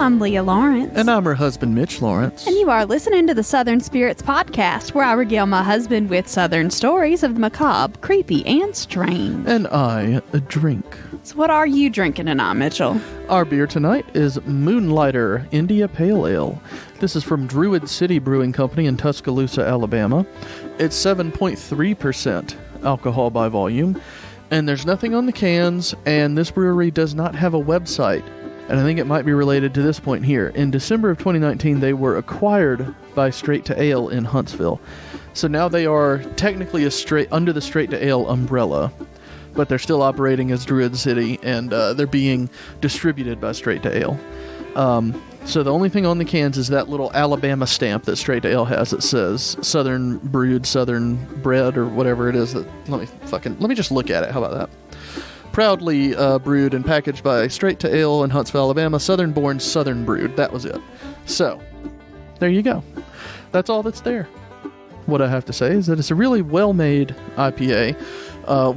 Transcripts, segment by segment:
I'm Leah Lawrence. And I'm her husband, Mitch Lawrence. And you are listening to the Southern Spirits Podcast, where I regale my husband with Southern stories of the macabre, creepy, and strange. And I drink. So what are you drinking tonight, Mitchell? Our beer tonight is Moonlighter India Pale Ale. This is from Druid City Brewing Company in Tuscaloosa, Alabama. It's 7.3% alcohol by volume. And there's nothing on the cans, and this brewery does not have a website. And I think it might be related to this point here. In December of 2019, they were acquired by Straight to Ale in Huntsville. So now they are technically under the Straight to Ale umbrella, but they're still operating as Druid City, and they're being distributed by Straight to Ale. So the only thing on the cans is that little Alabama stamp that Straight to Ale has that says Southern Brewed, Southern Bred, or whatever it is. Let me just look at it. How about that? Proudly brewed and packaged by Straight to Ale in Huntsville, Alabama. Southern born, Southern brewed. That was it. So, there you go. That's all that's there. What I have to say is that it's a really well-made IPA.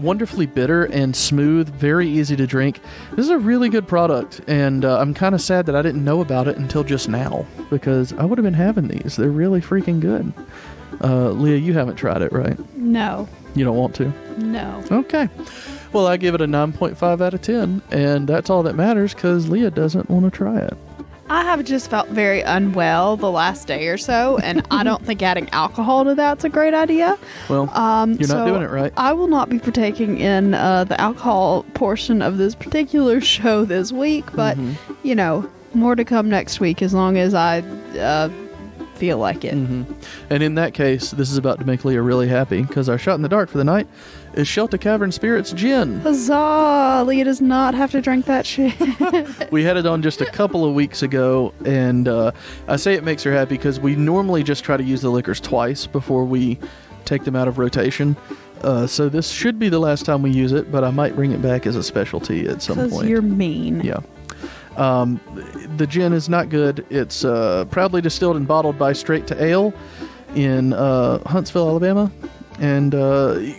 Wonderfully bitter and smooth, very easy to drink. This is a really good product, and I'm kind of sad that I didn't know about it until just now, because I would have been having these. They're really freaking good. Leah, you haven't tried it, right? No. You don't want to? No. Okay. Well, I give it a 9.5 out of 10, and that's all that matters, because Leah doesn't want to try it. I have just felt very unwell the last day or so, and I don't think adding alcohol to that's a great idea. Well, you're not doing it right. I will not be partaking in the alcohol portion of this particular show this week, but, you know, more to come next week as long as I feel like it. And in that case, this is about to make Leah really happy, because our shot in the dark for the night is Shelta Cavern Spirits Gin. Huzzah! Leah does not have to drink that shit. We had it on just a couple of weeks ago, and I say it makes her happy because we normally just try to use the liquors twice before we take them out of rotation. So this should be the last time we use it, but I might bring it back as a specialty at some point. 'Cause you're mean. Yeah. The gin is not good. It's proudly distilled and bottled by Straight to Ale in Huntsville, Alabama. And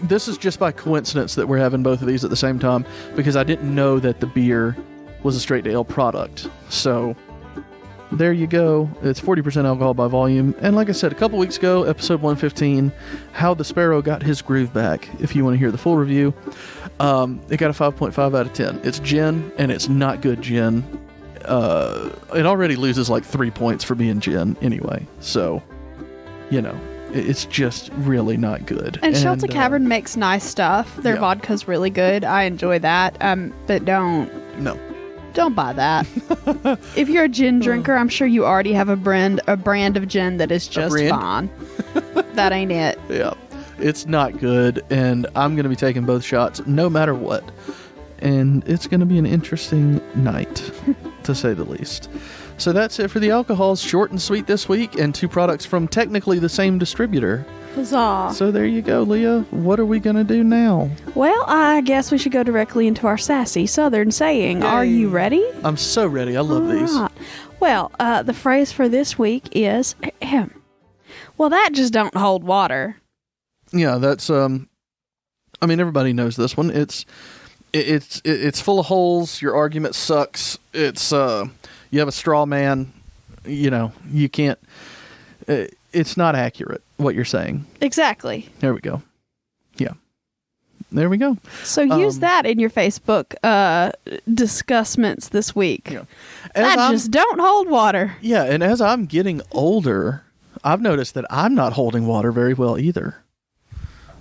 this is just by coincidence that we're having both of these at the same time, because I didn't know that the beer was a Straight to Ale product. So there you go. It's 40% alcohol by volume. And like I said, a couple weeks ago, episode 115, How the Sparrow Got His Groove Back. If you want to hear the full review, it got a 5.5 out of 10. It's gin, and it's not good gin. It already loses like 3 points for being gin anyway. So, you know, it's just really not good. And Shelta Cavern makes nice stuff. Their vodka's really good. I enjoy that. But don't buy that. If you're a gin drinker, I'm sure you already have a brand of gin that is just fine. That ain't it. Yeah. It's not good, and I'm going to be taking both shots no matter what. And it's going to be an interesting night, to say the least. So that's it for the alcohols. Short and sweet this week, and 2 products from technically the same distributor. Huzzah. So there you go, Leah. What are we going to do now? Well, I guess we should go directly into our sassy Southern saying. Yay. Are you ready? I'm so ready. I love these. Well, the phrase for this week is, well, that just don't hold water. Yeah, that's, I mean, everybody knows this one. It's full of holes. Your argument sucks. It's, you have a straw man. You know, you can't, it's not accurate what you're saying. Exactly. There we go. Yeah. There we go. So use that in your Facebook discussments this week. Yeah. That just don't hold water. Yeah, and as I'm getting older, I've noticed that I'm not holding water very well either.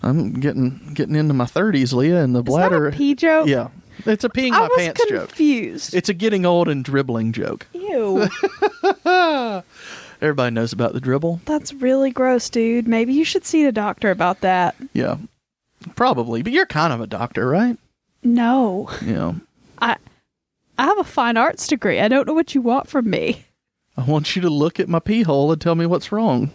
I'm getting into my 30s, Leah, and the bladder. Is that a pee joke? Yeah. It's a peeing my pants joke. I was confused. It's a getting old and dribbling joke. Ew. Everybody knows about the dribble. That's really gross, dude. Maybe you should see the doctor about that. Yeah. Probably. But you're kind of a doctor, right? No. Yeah. I have a fine arts degree. I don't know what you want from me. I want you to look at my pee hole and tell me what's wrong.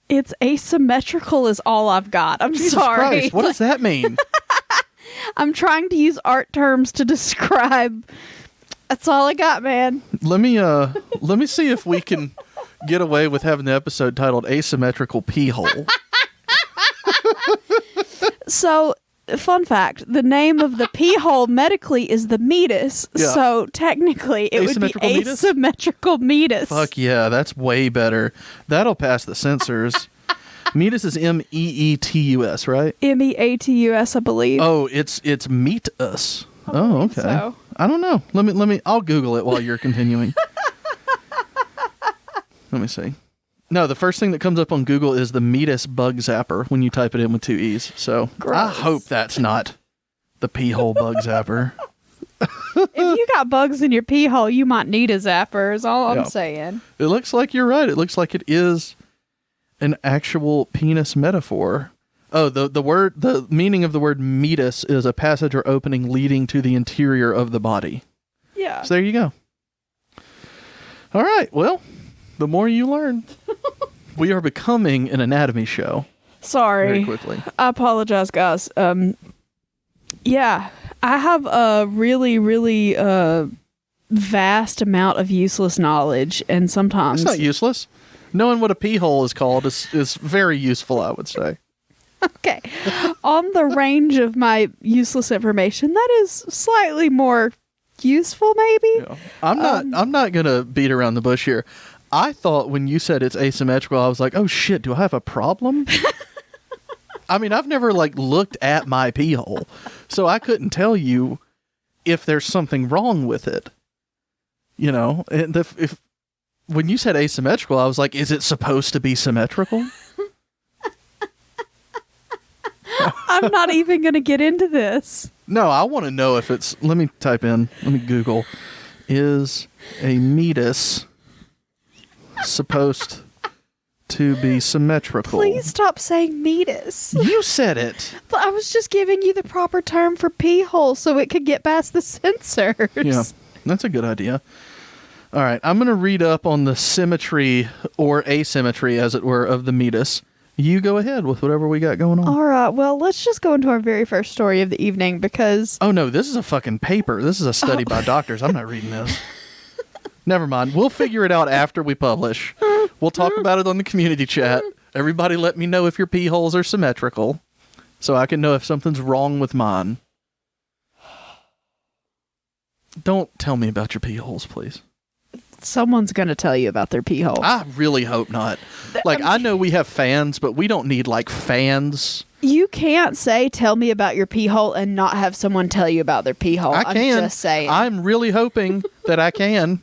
It's asymmetrical is all I've got. I'm Jesus sorry. Christ, what does that mean? I'm trying to use art terms to describe. That's all I got, man. Let me see if we can get away with having the episode titled Asymmetrical Pee Hole. So fun fact, the name of the pee hole medically is the meatus. Yeah. So technically it would be asymmetrical meatus. Fuck yeah, that's way better. That'll pass the censors. Meatus is Meetus, right? Meatus, I believe. Oh, it's meatus. Oh, okay. So. I don't know. Let me I'll Google it while you're continuing. Let me see. No, the first thing that comes up on Google is the Meatus bug zapper when you type it in with 2 E's. So gross. I hope that's not the pee hole bug zapper. If you got bugs in your pee hole, you might need a zapper, is all I'm saying. It looks like you're right. It looks like it is an actual penis metaphor. Oh, the meaning of the word meatus is a passage or opening leading to the interior of the body. Yeah. So there you go. All right. Well, the more you learn. We are becoming an anatomy show. Sorry. Very quickly. I apologize, guys. Yeah, I have a really, really vast amount of useless knowledge, and sometimes... It's not useless. Knowing what a pee hole is called is very useful, I would say. Okay. On the range of my useless information, that is slightly more useful, maybe? Yeah. I'm not going to beat around the bush here. I thought when you said it's asymmetrical, I was like, oh shit, do I have a problem? I mean, I've never looked at my pee hole, so I couldn't tell you if there's something wrong with it. You know, and when you said asymmetrical, I was like, is it supposed to be symmetrical? I'm not even going to get into this. No, I want to know if it's... Let me Google. Is a meatus supposed to be symmetrical? Please stop saying meatus. You said it. But I was just giving you the proper term for pee hole so it could get past the censors. Yeah, that's a good idea. All right, I'm going to read up on the symmetry or asymmetry, as it were, of the meatus. You go ahead with whatever we got going on. All right, well, let's just go into our very first story of the evening because... Oh, no, this is a fucking paper. This is a study by doctors. I'm not reading this. Never mind. We'll figure it out after we publish. We'll talk about it on the community chat. Everybody let me know if your pee holes are symmetrical so I can know if something's wrong with mine. Don't tell me about your pee holes, please. Someone's going to tell you about their pee hole. I really hope not. I know we have fans, but we don't need, fans. You can't say, tell me about your pee hole, and not have someone tell you about their pee hole. I can. I'm just saying. I'm really hoping that I can.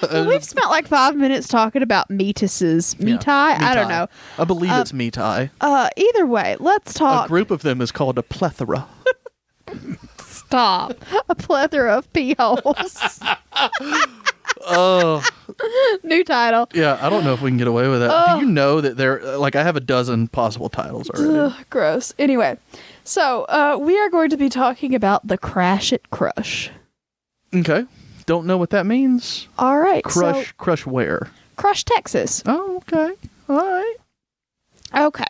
Well, we've spent 5 minutes talking about meatuses. Meati? I don't know. I believe it's meati. Either way, let's talk. A group of them is called a plethora. Stop. A plethora of pee holes. Oh. New title. Yeah, I don't know if we can get away with that. Do you know that there, I have a dozen possible titles already. Gross. Anyway, so we are going to be talking about the Crash It Crush. Okay. Don't know what that means. All right. Crush where? Crush, Texas. Oh, okay. All right. Okay.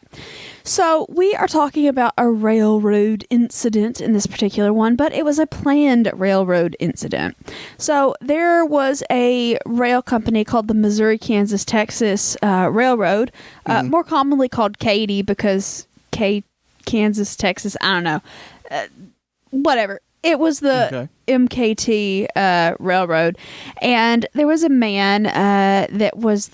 So we are talking about a railroad incident in this particular one, but it was a planned railroad incident. So there was a rail company called the Missouri, Kansas, Texas Railroad, more commonly called Katy because Kansas, Texas, I don't know. Whatever. It was the MKT Railroad, and there was a man that was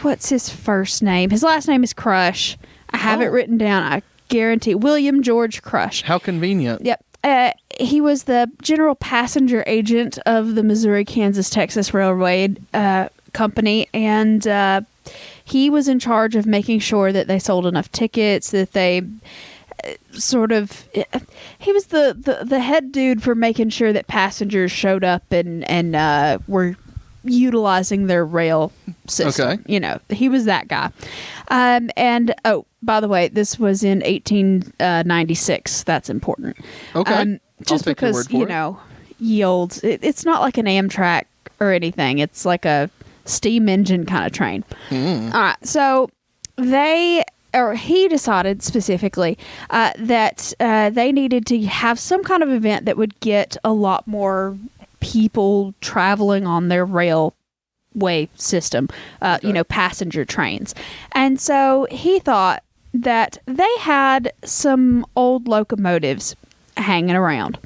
what's his first name? His last name is Crush. I have it written down. I guarantee. William George Crush. How convenient. Yep. He was the general passenger agent of the Missouri, Kansas, Texas Railroad Company, and he was in charge of making sure that they sold enough tickets, that they... he was the head dude for making sure that passengers showed up and were utilizing their rail system. Okay. You know, he was that guy. And by the way, this was in 1896. That's important. Okay. Just because, yields. It's not like an Amtrak or anything. It's like a steam engine kind of train. All right. So he decided specifically that they needed to have some kind of event that would get a lot more people traveling on their railway system, passenger trains. And so he thought, that they had some old locomotives hanging around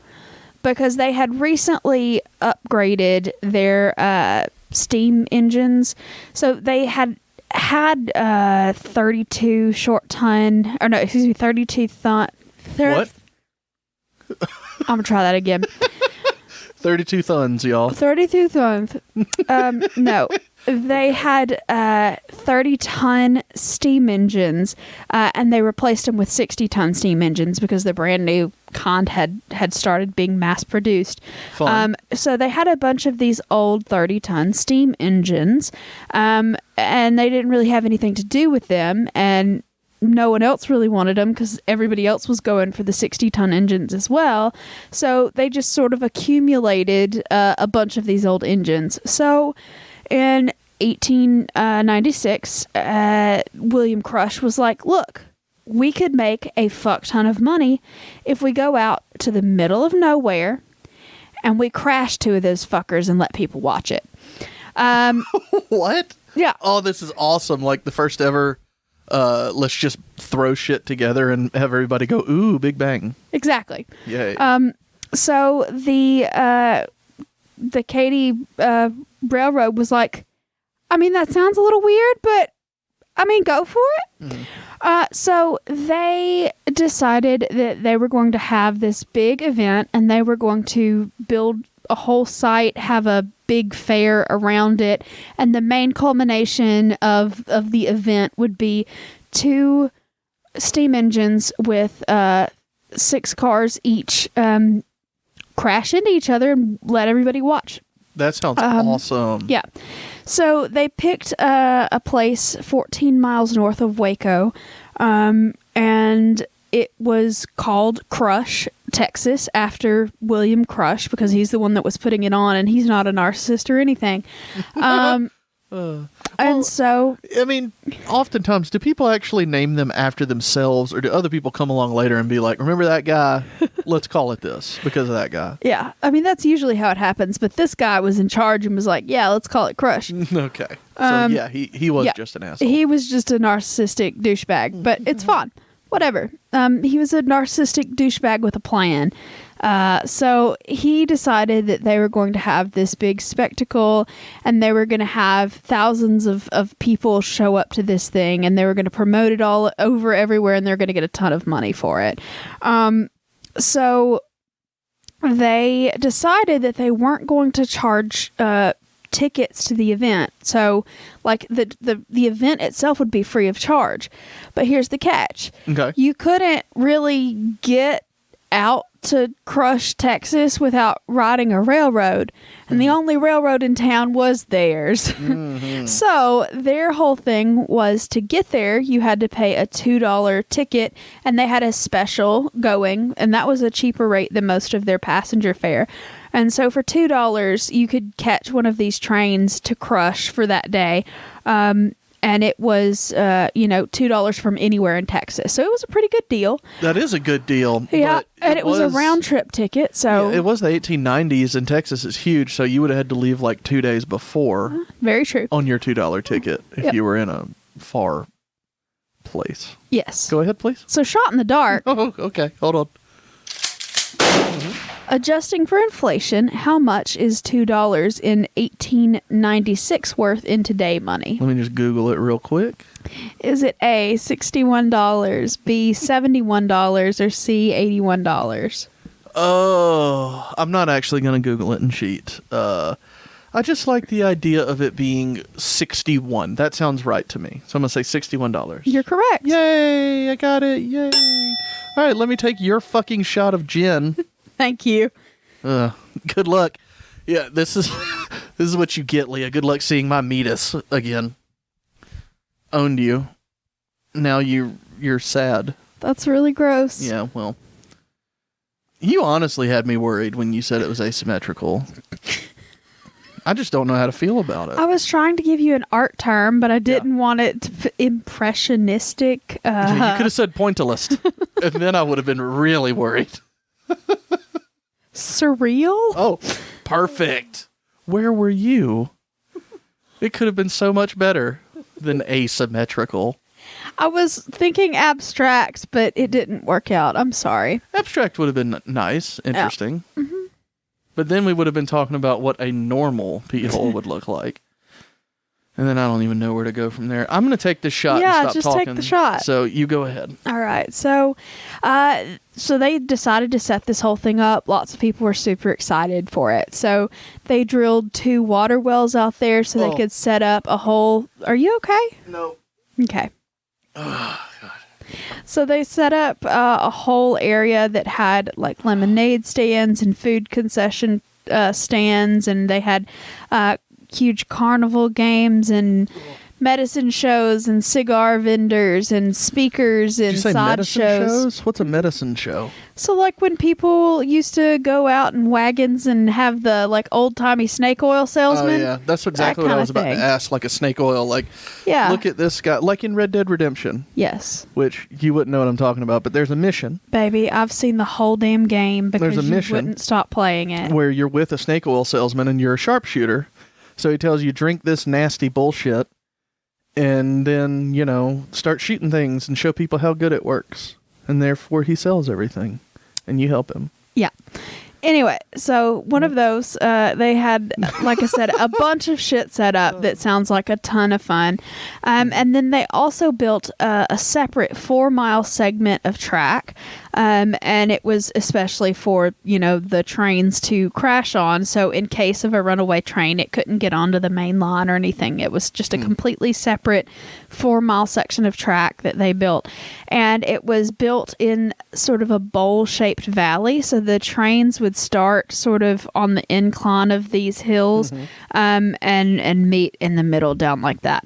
because they had recently upgraded their steam engines. So they had 32 short ton, or no, excuse me, 32 ton. What? I'm going to try that again. 32 thons, y'all. 32 tons. No. They had 30-ton steam engines, and they replaced them with 60-ton steam engines because the brand new kind had started being mass-produced. So they had a bunch of these old 30-ton steam engines, and they didn't really have anything to do with them, and no one else really wanted them because everybody else was going for the 60-ton engines as well. So they just sort of accumulated a bunch of these old engines. So in 1896, William Crush was like, look, we could make a fuck ton of money if we go out to the middle of nowhere and we crash 2 of those fuckers and let people watch it. What? Yeah. Oh, this is awesome. Like the first ever, let's just throw shit together and have everybody go, ooh, Big Bang. Exactly. Yay. So the Katy Railroad was like, I mean, that sounds a little weird, but I mean, go for it. So they decided that they were going to have this big event and they were going to build a whole site, have a big fair around it. And the main culmination of the event would be 2 steam engines with 6 cars each crash into each other and let everybody watch. That sounds awesome. Yeah. So they picked a place 14 miles north of Waco, and it was called Crush, Texas, after William Crush, because he's the one that was putting it on, and he's not a narcissist or anything. And so, I mean, oftentimes, do people actually name them after themselves, or do other people come along later and be like, remember that guy? Let's call it this because of that guy. Yeah. I mean, that's usually how it happens, but this guy was in charge and was like, yeah, let's call it Crush. Okay. So, yeah, he was just an asshole. He was just a narcissistic douchebag, but it's fun. Whatever. He was a narcissistic douchebag with a plan. So he decided that they were going to have this big spectacle and they were going to have thousands of people show up to this thing and they were going to promote it all over everywhere and they're going to get a ton of money for it. So they decided that they weren't going to charge tickets to the event. So like the event itself would be free of charge. But here's the catch. Okay. You couldn't really get out to Crush, Texas without riding a railroad. And the only railroad in town was theirs. Mm-hmm. So their whole thing was to get there, you had to pay a $2 ticket, and they had a special going, and that was a cheaper rate than most of their passenger fare. And so for $2, you could catch one of these trains to Crush for that day. And it was, $2 from anywhere in Texas. So it was a pretty good deal. That is a good deal. Yeah, and it was a round-trip ticket, so... Yeah, it was the 1890s, and Texas is huge, so you would have had to leave like 2 days before. Very true. On your $2 ticket if you were in a far place. Yes. Go ahead, please. So Shot in the Dark... Oh, okay. Hold on. Adjusting for inflation, how much is $2 in 1896 worth in today money? Let me just Google it real quick. Is it A, $61, B, $71, or C, $81? Oh, I'm not actually going to Google it and cheat. I just like the idea of it being 61. That sounds right to me. So I'm going to say $61. You're correct. Yay, I got it. Yay. All right, let me take your fucking shot of gin. Thank you. Good luck. Yeah, this is what you get, Leah. Good luck seeing my meatus again. Owned you. Now you're sad. That's really gross. Yeah, well. You honestly had me worried when you said it was asymmetrical. I just don't know how to feel about it. I was trying to give you an art term, but I didn't want it to be impressionistic. You could have said pointillist, and then I would have been really worried. Surreal? Oh, perfect. Where were you? It could have been so much better than asymmetrical. I was thinking abstract, but it didn't work out. I'm sorry. Abstract would have been nice, interesting. Yeah. Mm-hmm. But then we would have been talking about what a normal pee hole would look like. And then I don't even know where to go from there. I'm going to take this shot and stop talking. Yeah, just take the shot. So you go ahead. All right. So they decided to set this whole thing up. Lots of people were super excited for it. So they drilled 2 water wells out there so they could set up a whole... Are you okay? No. Okay. Oh, God. So they set up a whole area that had like lemonade stands and food concession stands, and they had huge carnival games and medicine shows and cigar vendors and speakers and side shows. What's a medicine show? So like when people used to go out in wagons and have the like old timey snake oil salesman. Oh yeah, that's exactly what I was about to ask. Like a snake oil, like look at this guy, like in Red Dead Redemption. Yes. Which you wouldn't know what I'm talking about, but there's a mission. Baby, I've seen the whole damn game because you wouldn't stop playing it. Where you're with a snake oil salesman and you're a sharpshooter. So he tells you drink this nasty bullshit. And then, start shooting things and show people how good it works. And therefore, he sells everything. And you help him. Yeah. Anyway, so one of those, they had, like I said, a bunch of shit set up that sounds like a ton of fun. And then they also built a separate 4-mile segment of track. And it was especially for, the trains to crash on. So in case of a runaway train, it couldn't get onto the main line or anything. It was just a completely separate 4-mile section of track that they built. And it was built in sort of a bowl-shaped valley. So the trains would start sort of on the incline of these hills and meet in the middle down like that.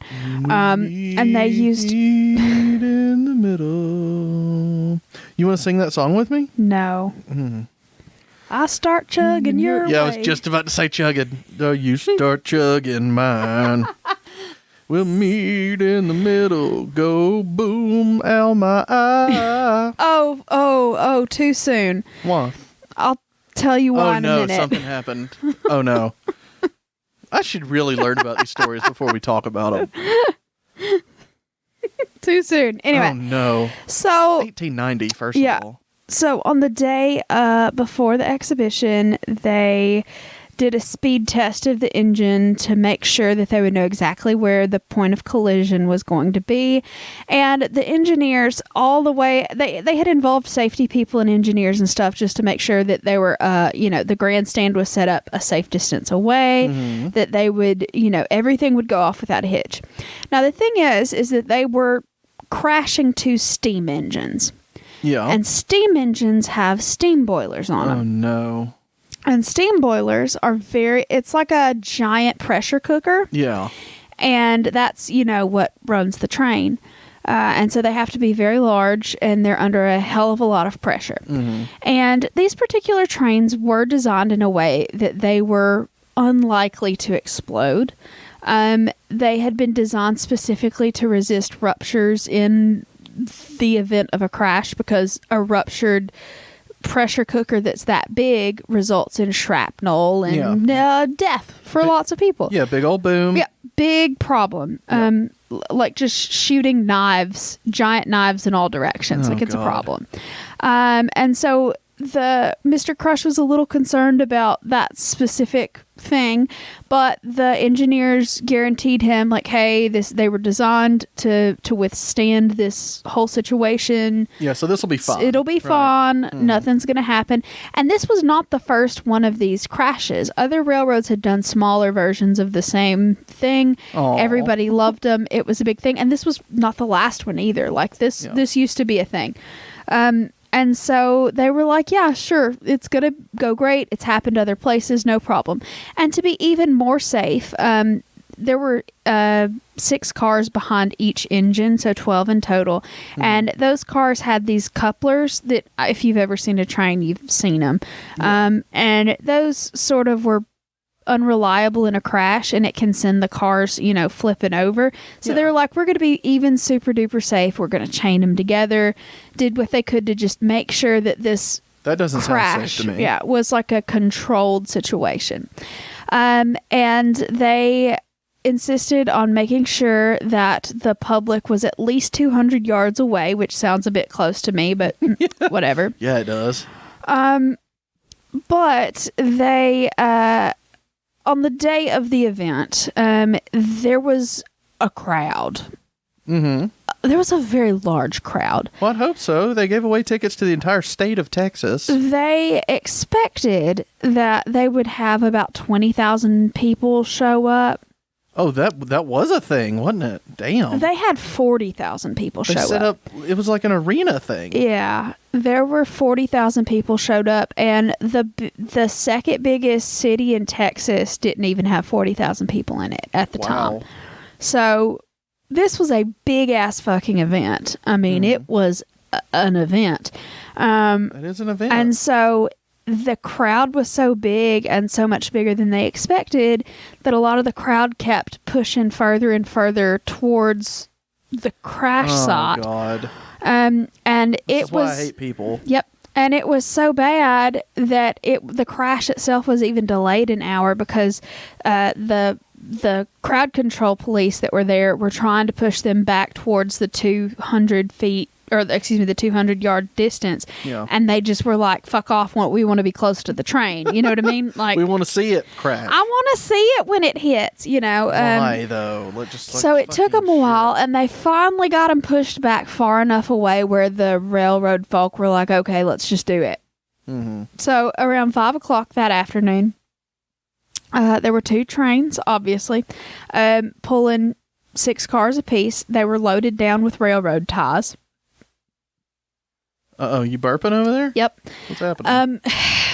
And they used... in the middle. You want to sing that song with me? No. I start chugging your way. Yeah, I was just about to say chugging. Oh, you start chugging mine. We'll meet in the middle. Go boom, ow my eye. Oh, too soon. Why? I'll tell you why in a minute. Oh no, something happened. Oh no. I should really learn about these stories before we talk about them. Too soon. Anyway. Oh no. So 1890, first of all. So on the day before the exhibition, they did a speed test of the engine to make sure that they would know exactly where the point of collision was going to be. And the engineers all the way, they had involved safety people and engineers and stuff just to make sure that they were, the grandstand was set up a safe distance away, that they would, everything would go off without a hitch. Now, the thing is that they were crashing 2 steam engines. Yeah. And steam engines have steam boilers on them. Oh, no. And steam boilers are it's like a giant pressure cooker. Yeah. And that's, what runs the train. And so they have to be very large and they're under a hell of a lot of pressure. And these particular trains were designed in a way that they were unlikely to explode. They had been designed specifically to resist ruptures in the event of a crash because a ruptured pressure cooker that's that big results in shrapnel and death for lots of people. Yeah, big old boom. Yeah, big problem. Yeah. Like just shooting giant knives in all directions. It's a problem. And so Mr. Crush was a little concerned about that specific thing, but the engineers guaranteed him hey, they were designed to withstand this whole situation. Yeah, so this will be fun. It'll be fun. Nothing's going to happen. And this was not the first one of these crashes. Other railroads had done smaller versions of the same thing. Aww. Everybody loved them. It was a big thing. And this was not the last one either. This used to be a thing. And so they were like, yeah, sure, it's going to go great. It's happened other places, no problem. And to be even more safe, there were 6 cars behind each engine, so 12 in total. And those cars had these couplers that, if you've ever seen a train, you've seen them. Yeah. And those sort of were unreliable in a crash, and it can send the cars, flipping over. So they were like, we're going to be even super duper safe. We're going to chain them together. Did what they could to just make sure that this that doesn't crash, sound safe to me. Was like a controlled situation. And they insisted on making sure that the public was at least 200 yards away, which sounds a bit close to me, but whatever. Yeah, it does. But they, on the day of the event, there was a crowd. Mm-hmm. There was a very large crowd. Well, I'd hope so. They gave away tickets to the entire state of Texas. They expected that they would have about 20,000 people show up. Oh, that was a thing, wasn't it? Damn. They had 40,000 people show They set up. It was like an arena thing. Yeah, there were 40,000 people showed up, and the second biggest city in Texas didn't even have 40,000 people in it at the time. So this was a big ass fucking event. I mean, it was an event. It is an event. And so the crowd was so big and so much bigger than they expected that a lot of the crowd kept pushing further and further towards the crash site. Oh, God. And That's why I hate people. Yep. And it was so bad that the crash itself was even delayed an hour because the crowd control police that were there were trying to push them back towards the 200 feet, or excuse me, the 200-yard distance. Yeah. And they just were like, fuck off, we want to be close to the train. You know what I mean? Like, we want to see it crash. I want to see it when it hits, you know. Why, though? So it took them a while, and they finally got them pushed back far enough away where the railroad folk were like, okay, let's just do it. Mm-hmm. So around 5 o'clock that afternoon, there were 2 trains, obviously, pulling 6 cars apiece. They were loaded down with railroad ties. Uh-oh, you burping over there? Yep. What's happening?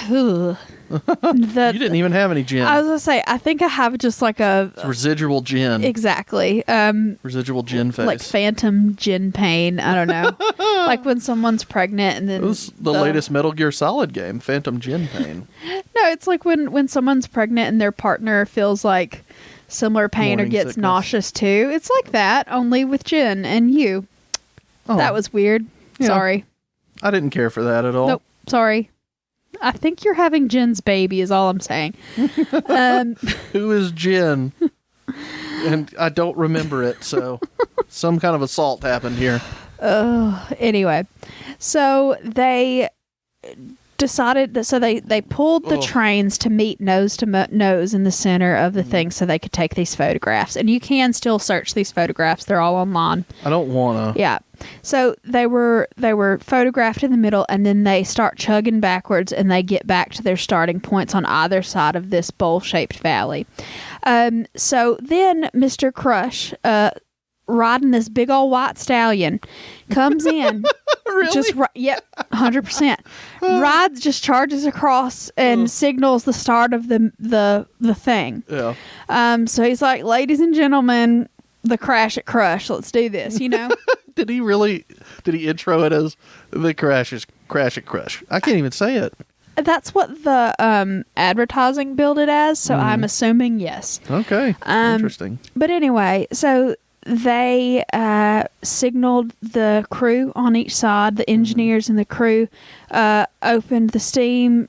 You didn't even have any gin. I was going to say, I think I have just like it's residual gin. Exactly. Residual gin face. Like phantom gin pain. I don't know. Like when someone's pregnant and then... It was the latest Metal Gear Solid game, Phantom Gin Pain. No, it's like when someone's pregnant and their partner feels like similar pain Morning or gets sickness. nauseous too. It's like that, only with gin and you. Oh. That was weird. Yeah. Sorry. I didn't care for that at all. Nope. Sorry. I think you're having Jen's baby is all I'm saying. Who is Jen? And I don't remember it, so some kind of assault happened here. Anyway, so they decided that, so they pulled the trains to meet nose to nose in the center of the thing so they could take these photographs. And you can still search these photographs. They're all online. I don't want to. Yeah. So they were photographed in the middle, and then they start chugging backwards, and they get back to their starting points on either side of this bowl-shaped valley. So then Mr. Crush, riding this big old white stallion, comes in. Really? Yep, 100%. Rides, just charges across and signals the start of the thing. Yeah. So he's like, ladies and gentlemen, the crash at Crush. Let's do this, you know? Did he intro it as the crash at Crush? I can't even say it. That's what the advertising billed it as, so I'm assuming yes. Okay. Interesting. But anyway, so they signaled the crew on each side, the engineers and the crew, opened the steam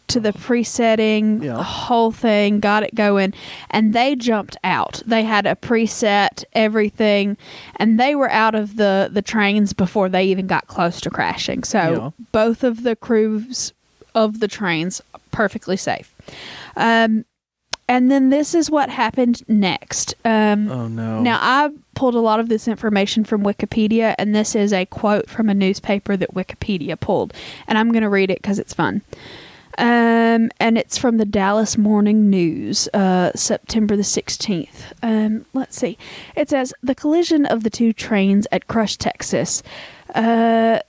to the presetting, the whole thing, got it going, and they jumped out. They had a preset, everything, and they were out of the trains before they even got close to crashing. So both of the crews of the trains perfectly safe. And then this is what happened next. Oh, no. Now, I pulled a lot of this information from Wikipedia, and this is a quote from a newspaper that Wikipedia pulled. And I'm going to read it because it's fun. And it's from the Dallas Morning News, September the 16th. Let's see. It says, the collision of the 2 trains at Crush, Texas. It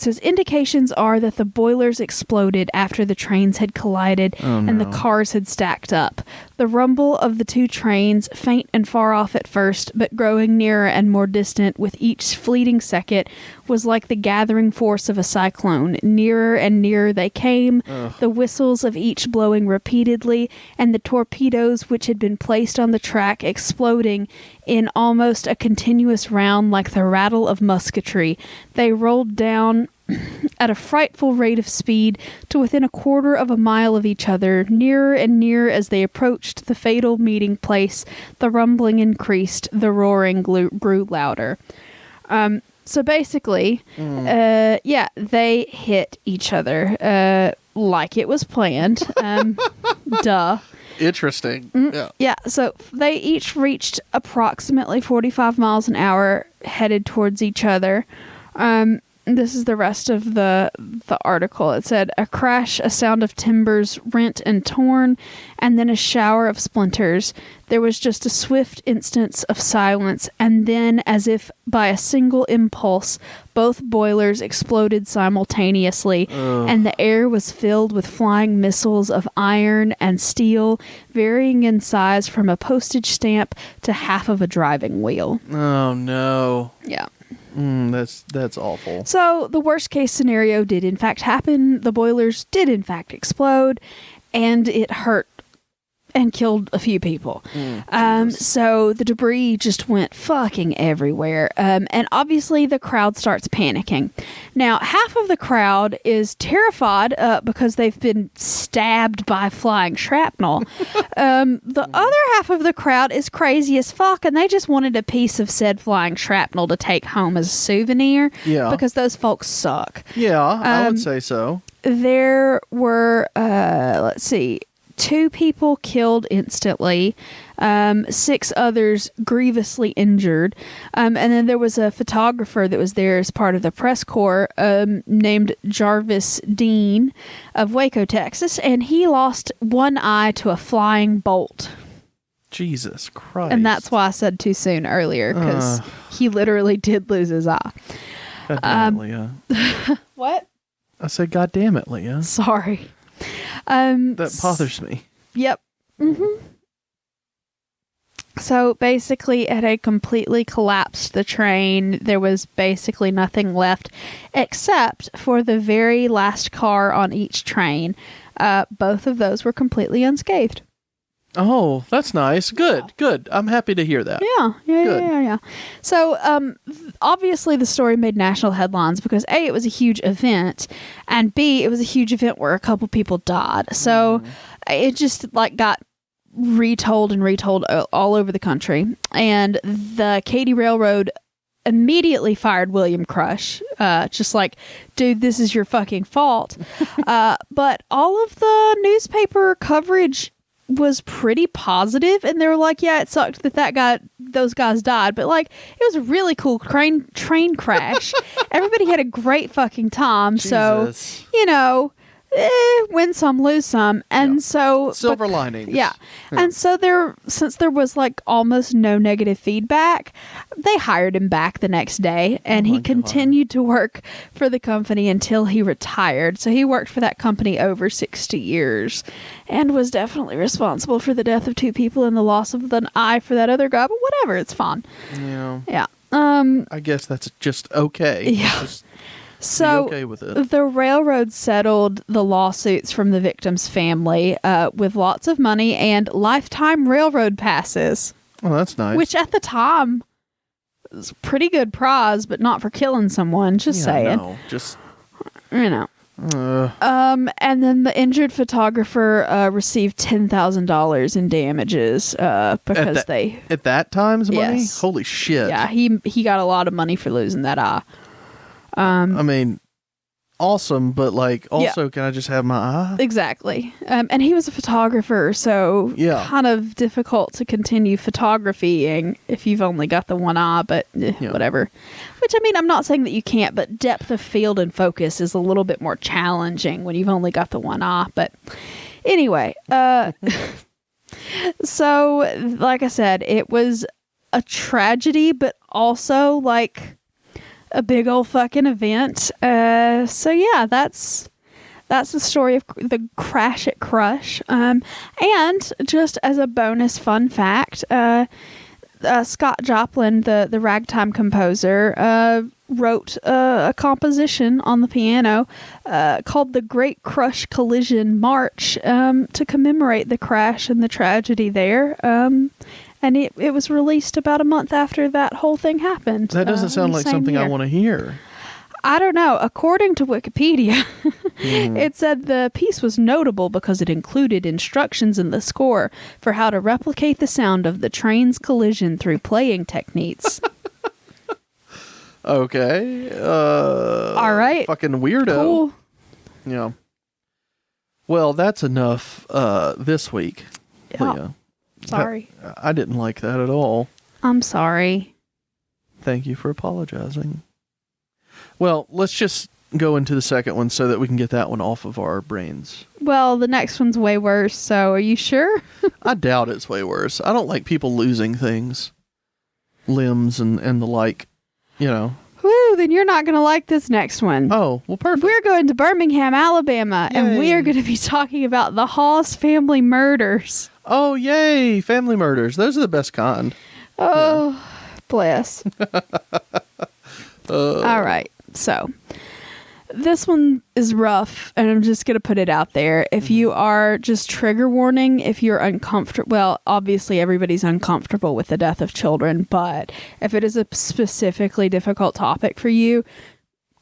says indications are that the boilers exploded after the trains had collided and the cars had stacked up. The rumble of the 2 trains, faint and far off at first, but growing nearer and more distant with each fleeting second, was like the gathering force of a cyclone. Nearer and nearer they came, the whistles of each blowing repeatedly, and the torpedoes which had been placed on the track exploding in almost a continuous round like the rattle of musketry. They rolled down at a frightful rate of speed to within a quarter of a mile of each other. Nearer and nearer as they approached the fatal meeting place, the rumbling increased, the roaring grew louder. So basically, they hit each other like it was planned. Duh. Interesting. Yeah, so they each reached approximately 45 miles an hour, headed towards each other. This is the rest of the article. It said, a crash, a sound of timbers rent and torn, and then a shower of splinters. There was just a swift instance of silence, and then, as if by a single impulse, both boilers exploded simultaneously, and the air was filled with flying missiles of iron and steel, varying in size from a postage stamp to half of a driving wheel. Oh, no. Yeah. That's awful. So the worst case scenario did in fact happen. The boilers did in fact explode, and it hurt and killed a few people. So the debris just went fucking everywhere. And obviously the crowd starts panicking. Now, half of the crowd is terrified because they've been stabbed by flying shrapnel. The other half of the crowd is crazy as fuck, and they just wanted a piece of said flying shrapnel to take home as a souvenir. Yeah. Because those folks suck. Yeah, I would say so. There were, 2 people killed instantly, 6 others grievously injured, and then there was a photographer that was there as part of the press corps named Jarvis Dean of Waco, Texas, and he lost one eye to a flying bolt. Jesus Christ. And that's why I said too soon earlier, because he literally did lose his eye. God damn it, Leah. What? I said, God damn it, Leah. Sorry. That bothers me. Yep. So basically, it had completely collapsed the train. There was basically nothing left except for the very last car on each train. Both of those were completely unscathed. Oh, that's nice. Good. I'm happy to hear that. Yeah. So, obviously the story made national headlines because A, it was a huge event, and B, it was a huge event where a couple people died. So, it just got retold all over the country. And the Katy Railroad immediately fired William Crush. Just like, dude, this is your fucking fault. But all of the newspaper coverage was pretty positive, and they were like, yeah, it sucked that those guys died, but it was a really cool train crash. Everybody had a great fucking time. Jesus. So win some, lose some, and so silver linings. Yeah. And so since there was almost no negative feedback, they hired him back the next day, and he continued to work for the company until he retired. So he worked for that company over 60 years and was definitely responsible for the death of 2 people and the loss of an eye for that other guy, but whatever, it's fine. Yeah. I guess that's just okay. Yeah. So okay with it. The railroad settled the lawsuits from the victim's family with lots of money and lifetime railroad passes. Oh, that's nice. Which at the time was a pretty good prize, but not for killing someone. Just saying. No, just and then the injured photographer received $10,000 in damages because at that time's money. Yes. Holy shit! Yeah, he got a lot of money for losing that eye. I mean, awesome, but also, can I just have my eye? Exactly. And he was a photographer, so kind of difficult to continue photographying if you've only got the one eye, but whatever. Which, I mean, I'm not saying that you can't, but depth of field and focus is a little bit more challenging when you've only got the one eye. But anyway, so like I said, it was a tragedy, but also a big old fucking event. So yeah, that's the story of the crash at Crush. And just as a bonus fun fact, Scott Joplin, the ragtime composer, wrote a composition on the piano called the Great Crush Collision March to commemorate the crash and the tragedy there. And it was released about a month after that whole thing happened. That doesn't sound like something I want to hear. I don't know. According to Wikipedia, it said the piece was notable because it included instructions in the score for how to replicate the sound of the train's collision through playing techniques. Okay. All right. Fucking weirdo. Cool. Yeah. Well, that's enough this week, Yeah. Leah. Sorry. I didn't like that at all. I'm sorry. Thank you for apologizing. Well, let's just go into the second one so that we can get that one off of our brains. Well, the next one's way worse, so are you sure? I doubt it's way worse. I don't like people losing things. Limbs and the like, you know. Whew, then you're not going to like this next one. Oh, well, perfect. We're going to Birmingham, Alabama, Yay. and we are going to be talking about the Hawes family murders. Oh, yay. Family murders. Those are the best kind. Oh, bless. All right. So, this one is rough, and I'm just going to put it out there. If you are, just trigger warning, if you're uncomfortable, well, obviously everybody's uncomfortable with the death of children, but if it is a specifically difficult topic for you,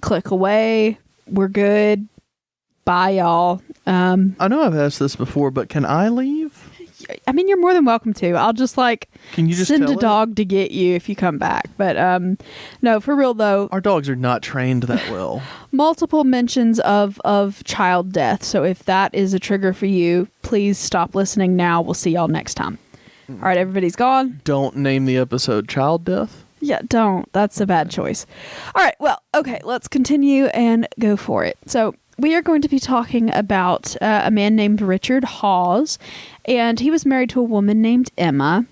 click away. We're good. Bye, y'all. I know I've asked this before, but can I leave? I mean, you're more than welcome to. I'll just can you just send tell a dog to get you if you come back. But no, for real though. Our dogs are not trained that well. Multiple mentions of child death. So if that is a trigger for you, please stop listening now. We'll see y'all next time. All right, everybody's gone. Don't name the episode Child Death. Yeah, don't. That's a bad choice. All right, well, okay, let's continue and go for it. So we are going to be talking about a man named Richard Hawes, and he was married to a woman named Emma,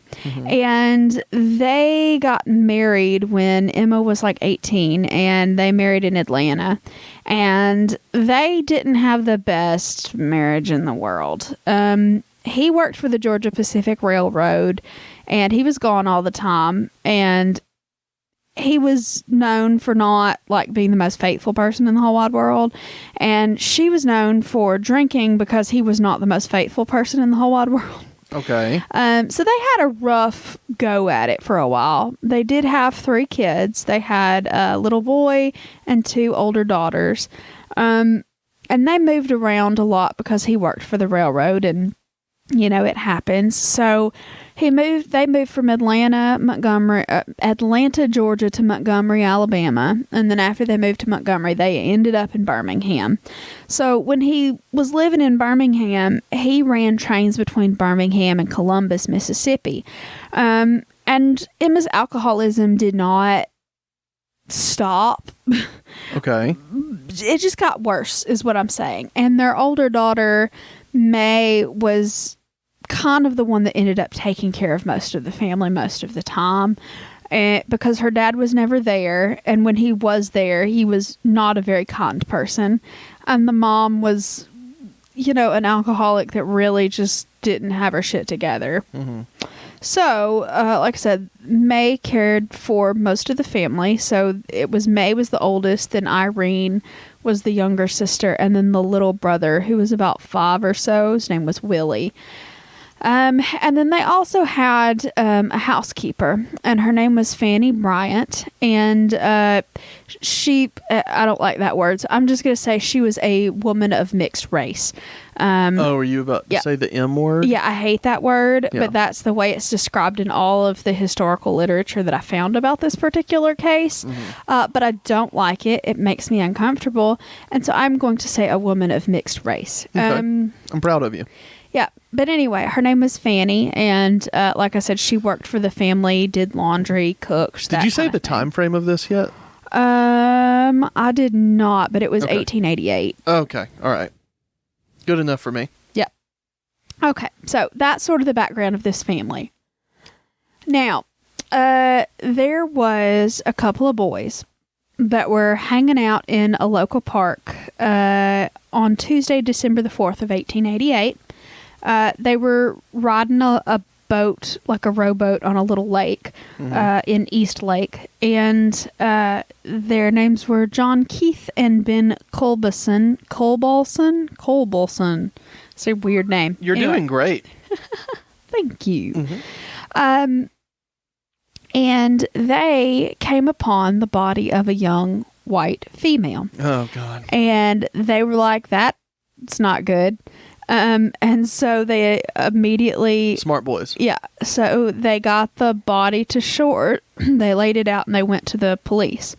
and they got married when Emma was like 18, and they married in Atlanta, and they didn't have the best marriage in the world. He worked for the Georgia Pacific Railroad, and he was gone all the time, and he was known for not being the most faithful person in the whole wide world, and she was known for drinking because he was not the most faithful person in the whole wide world. Okay. So they had a rough go at it for a while. They did have 3 kids. They had a little boy and 2 older daughters, and they moved around a lot because he worked for the railroad, and it happens. So they moved from Atlanta, Georgia to Montgomery, Alabama. And then after they moved to Montgomery, they ended up in Birmingham. So when he was living in Birmingham, he ran trains between Birmingham and Columbus, Mississippi. And Emma's alcoholism did not stop. Okay. It just got worse, is what I'm saying. And their older daughter, May, was kind of the one that ended up taking care of most of the family most of the time, because her dad was never there, and when he was there, he was not a very kind person, and the mom was an alcoholic that really just didn't have her shit together. So like I said, May cared for most of the family. So it was May was the oldest, then Irene was the younger sister, and then the little brother, who was about 5 or so. His name was Willie. And then they also had a housekeeper, and her name was Fanny Bryant. And she, I don't like that word, so I'm just going to say she was a woman of mixed race. Were you about to say the M word? Yeah, I hate that word, but that's the way it's described in all of the historical literature that I found about this particular case. But I don't like it. It makes me uncomfortable. And so I'm going to say a woman of mixed race. Okay. I'm proud of you. Yeah. But anyway, her name was Fanny, and like I said, she worked for the family, did laundry, cooked. Did you say the time frame of this yet? I did not, but it was 1888. Okay. All right. Good enough for me. Yeah. Okay. So that's sort of the background of this family. Now, there was a couple of boys that were hanging out in a local park on Tuesday, December the 4th of 1888. They were riding a boat, like a rowboat, on a little lake in East Lake, and their names were John Keith and Ben Colbolson. It's a weird name. You're doing great. Thank you. And they came upon the body of a young white female. Oh, God. And they were like, that's not good. And so they immediately... Smart boys. Yeah. So they got the body to shore. They laid it out and they went to the police.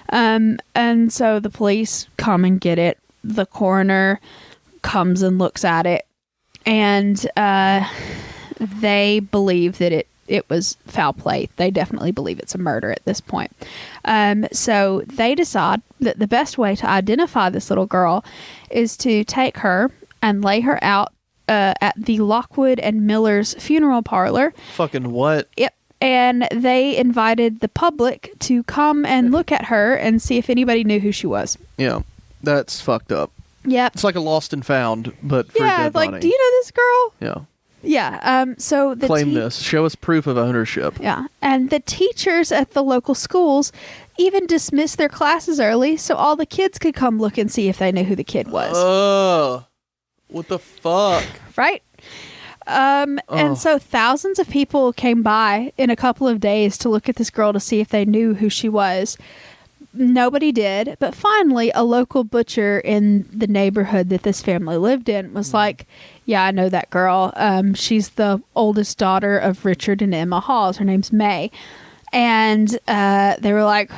And so the police come and get it. The coroner comes and looks at it. And they believe that it was foul play. They definitely believe it's a murder at this point. So they decide that the best way to identify this little girl is to take her and lay her out at the Lockwood and Miller's funeral parlor. Fucking what? Yep. And they invited the public to come and look at her and see if anybody knew who she was. Yeah. That's fucked up. Yep. It's like a lost and found, but for a dead like, body. do you know this girl? Yeah. Yeah. So the claim this. Show us proof of ownership. Yeah. And the teachers at the local schools even dismissed their classes early so all the kids could come look and see if they knew who the kid was. What the fuck? Right? And so thousands of people came by in a couple of days to look at this girl to see if they knew who she was. Nobody did, but finally a local butcher in the neighborhood that this family lived in was like, yeah, I know that girl. She's the oldest daughter of Richard and Emma Halls. Her name's May. And they were like,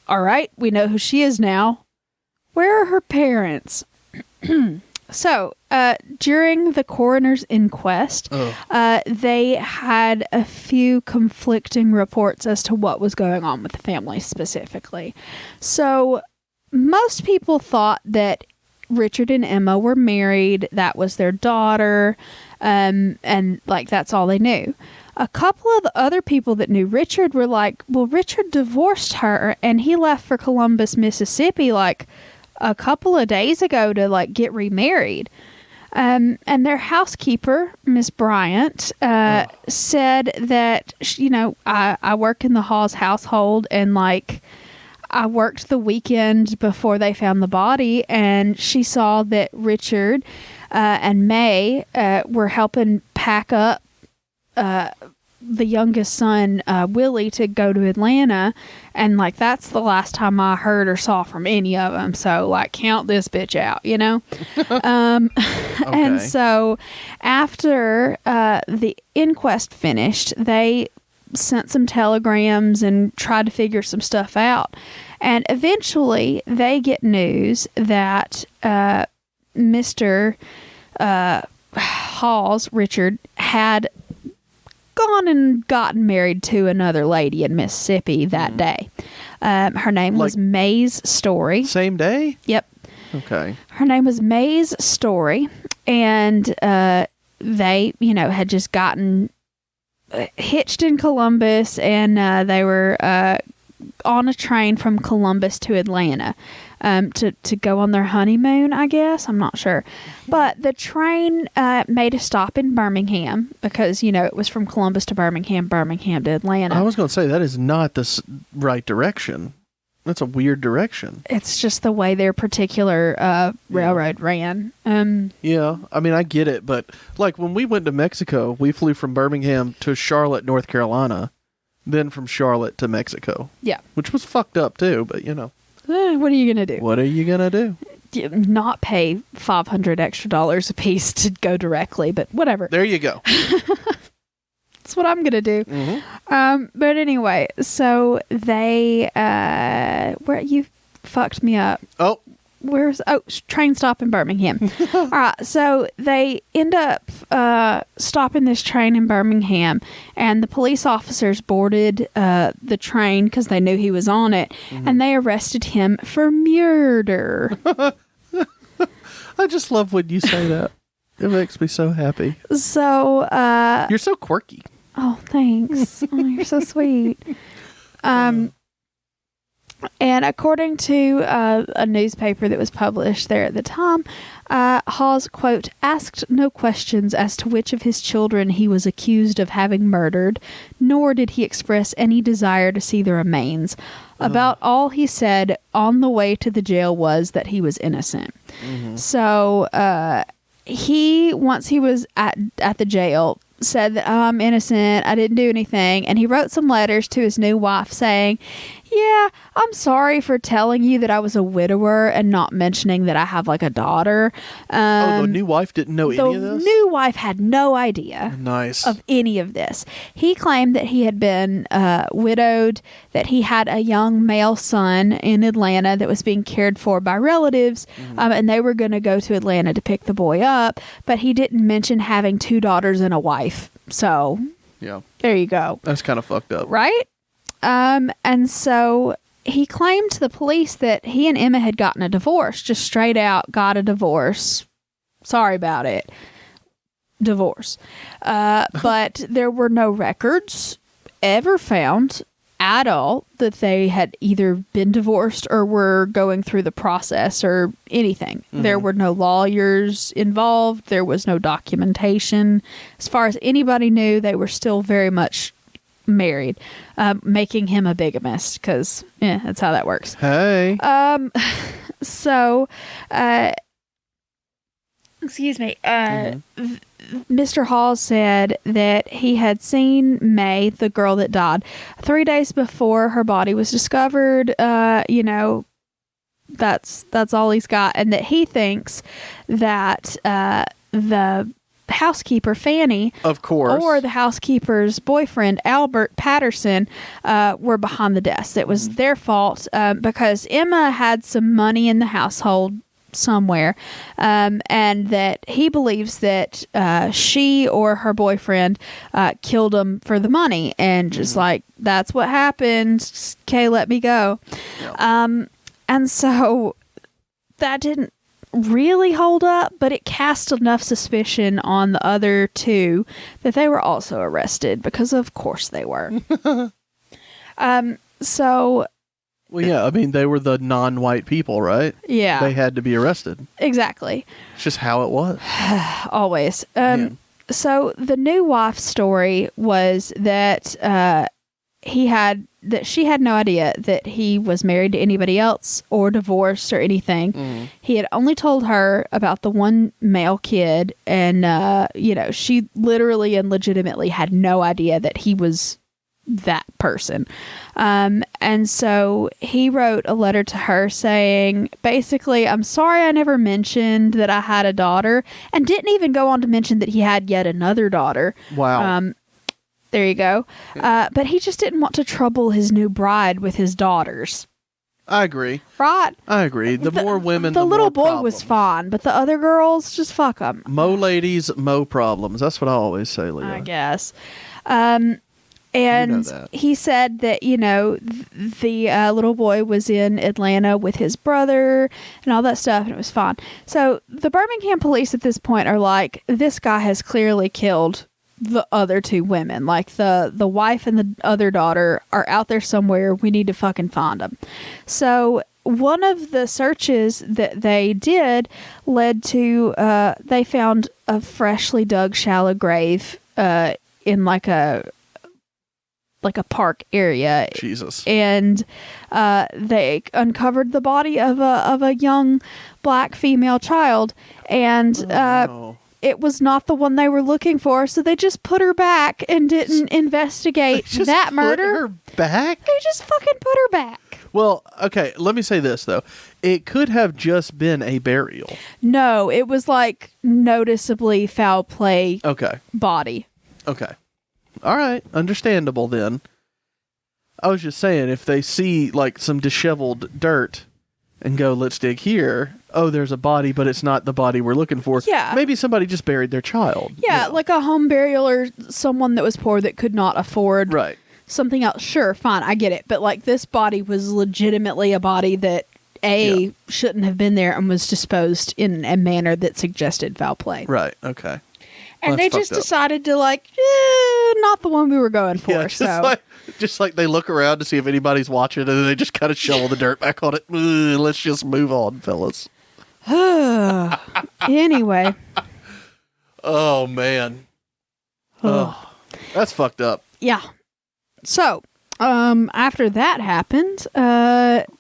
all right, we know who she is now. Where are her parents? So, during the coroner's inquest, they had a few conflicting reports as to what was going on with the family specifically. So, most people thought that Richard and Emma were married, that was their daughter, and like that's all they knew. A couple of the other people that knew Richard were like, well, Richard divorced her and he left for Columbus, Mississippi, like a couple of days ago to like get remarried. And their housekeeper, Miss Bryant, said that, I work in the Halls household and like I worked the weekend before they found the body, and she saw that Richard and May were helping pack up the youngest son, Willie, to go to Atlanta, and like that's the last time I heard or saw from any of them. So like count this bitch out, Okay. And so after the inquest finished, they sent some telegrams and tried to figure some stuff out, and eventually they get news that Mr. Halls, Richard, had gone and gotten married to another lady in Mississippi that day. Her name was Mays Story. Same day? Yep. Okay. Her name was Mays Story, and they, had just gotten hitched in Columbus, and they were on a train from Columbus to Atlanta to go on their honeymoon, I guess. I'm not sure. But the train made a stop in Birmingham because, it was from Columbus to Birmingham to Atlanta. I was going to say, that is not the right direction. That's a weird direction. It's just the way their particular railroad ran. Yeah, I mean, I get it, but like when we went to Mexico, we flew from Birmingham to Charlotte, North Carolina, then from Charlotte to Mexico. Yeah. Which was fucked up too, but what are you going to do? What are you going to do? Not pay $500 extra a piece to go directly, but whatever. There you go. That's what I'm going to do. Mm-hmm. But anyway, so they, where you fucked me up. Oh. Train stop in Birmingham. All right. So they end up stopping this train in Birmingham, and the police officers boarded the train because they knew he was on it, and they arrested him for murder. I just love when you say that. It makes me so happy. So you're so quirky. Oh, thanks. Oh, you're so sweet. And according to a newspaper that was published there at the time, Hawes, quote, asked no questions as to which of his children he was accused of having murdered, nor did he express any desire to see the remains. About all he said on the way to the jail was that he was innocent. So once he was at the jail, said that I'm innocent, I didn't do anything, and he wrote some letters to his new wife saying, Yeah, I'm sorry for telling you that I was a widower and not mentioning that I have like a daughter. The new wife didn't know any of this? The new wife had no idea of any of this. He claimed that he had been widowed, that he had a young male son in Atlanta that was being cared for by relatives, and they were going to go to Atlanta to pick the boy up, but he didn't mention having 2 daughters and a wife. So, yeah, there you go. That's kind of fucked up. Right? And so he claimed to the police that he and Emma had gotten a divorce, just straight out got a divorce. Sorry about it. Divorce. But there were no records ever found at all that they had either been divorced or were going through the process or anything. There were no lawyers involved. There was no documentation. As far as anybody knew, they were still very much married, making him a bigamist because that's how that works. Hey. So, excuse me. Mr. Hall said that he had seen May, the girl that died, 3 days before her body was discovered. That's all he's got, and that he thinks that the housekeeper Fanny, of course, or the housekeeper's boyfriend Albert Patterson were behind the deaths. It was their fault because Emma had some money in the household somewhere, and that he believes that she or her boyfriend killed him for the money, and just like, that's what happened, okay, let me go. And so that didn't really hold up, but it cast enough suspicion on the other 2 that they were also arrested, because of course they were. So, well, yeah, I mean, they were the non-white people, right? Yeah, they had to be arrested. Exactly. It's just how it was. Always. So the new wife's story was that she had no idea that he was married to anybody else or divorced or anything. He had only told her about the one male kid, and she literally and legitimately had no idea that he was that person. And so he wrote a letter to her saying, basically, I'm sorry I never mentioned that I had a daughter, and didn't even go on to mention that he had yet another daughter. Wow. There you go. But he just didn't want to trouble his new bride with his daughters. I agree. Right? I agree. The more women, the little boy problems. was fine, but the other girls, just fuck them. Mo ladies, mo problems. That's what I always say, Leah. I guess. And he said that, the little boy was in Atlanta with his brother and all that stuff, and it was fine. So the Birmingham police at this point are like, this guy has clearly killed the other 2 women. Like, the wife and the other daughter are out there somewhere. We need to fucking find them. So one of the searches that they did led to, they found a freshly dug shallow grave in like a park area. Jesus. And they uncovered the body of a young black female child, and it was not the one they were looking for, so they just put her back and didn't investigate that murder. Put her back? They just fucking put her back. Well, okay, let me say this, though. It could have just been a burial. No, it was like noticeably foul play body. Okay. All right, understandable then. I was just saying, if they see like some disheveled dirt and go, let's dig here. Oh, there's a body, but it's not the body we're looking for. Yeah. Maybe somebody just buried their child. Yeah, like a home burial or someone that was poor that could not afford something else. Sure, fine, I get it. But like, this body was legitimately a body that shouldn't have been there and was disposed in a manner that suggested foul play. Right, okay. And they just decided to not the one we were going for. Yeah, just like they look around to see if anybody's watching, and then they just kind of shovel the dirt back on it. Let's just move on, fellas. Anyway. Oh, man. Oh, that's fucked up. Yeah. So, After that happened,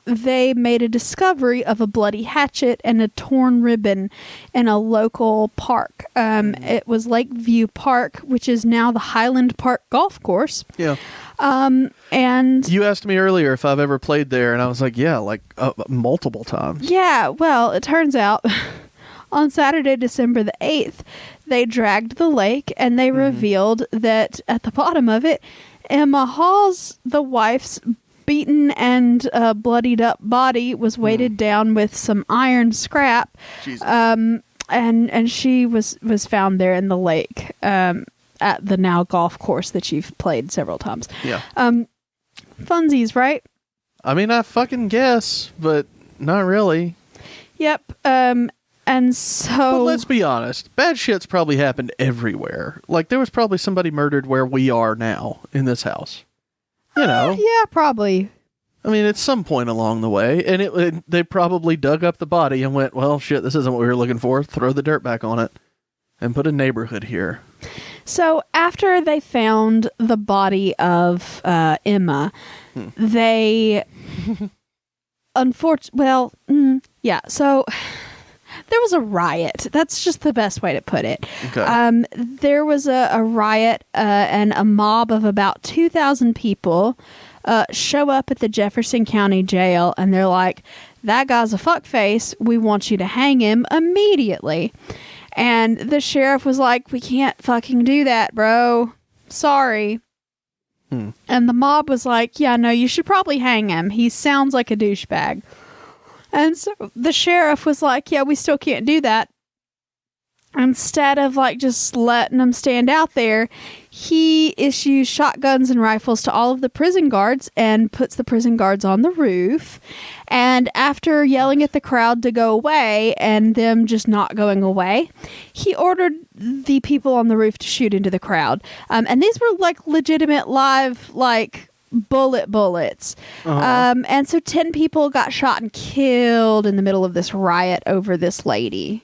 they made a discovery of a bloody hatchet and a torn ribbon in a local park. It was Lakeview Park, which is now the Highland Park Golf Course. Yeah. And you asked me earlier if I've ever played there, and I was like, yeah, multiple times. Yeah, well, it turns out on Saturday, December the 8th, they dragged the lake, and they revealed that at the bottom of it, Emma Hall's, the wife's beaten and bloodied up body was weighted down with some iron scrap. And she was found there in the lake at the now golf course that you've played several times. Yeah. Funsies, right? I mean, I fucking guess, but not really. Yep. And so... But let's be honest. Bad shit's probably happened everywhere. Like, there was probably somebody murdered where we are now in this house. You know? Yeah, probably. I mean, at some point along the way. And they probably dug up the body and went, well, shit, this isn't what we were looking for. Throw the dirt back on it. And put a neighborhood here. So, after they found the body of Emma, they... So... There was a riot. That's just the best way to put it. Okay. There was a riot and a mob of about 2,000 people show up at the Jefferson County Jail, and they're like, that guy's a fuckface. We want you to hang him immediately. And the sheriff was like, we can't fucking do that, bro. Sorry. And the mob was like, yeah, no, you should probably hang him. He sounds like a douchebag. And so the sheriff was like, yeah, we still can't do that. Instead of just letting them stand out there, he issues shotguns and rifles to all of the prison guards and puts the prison guards on the roof. And after yelling at the crowd to go away and them just not going away, he ordered the people on the roof to shoot into the crowd. And these were legitimate live, bullets. And so 10 people got shot and killed in the middle of this riot over this lady.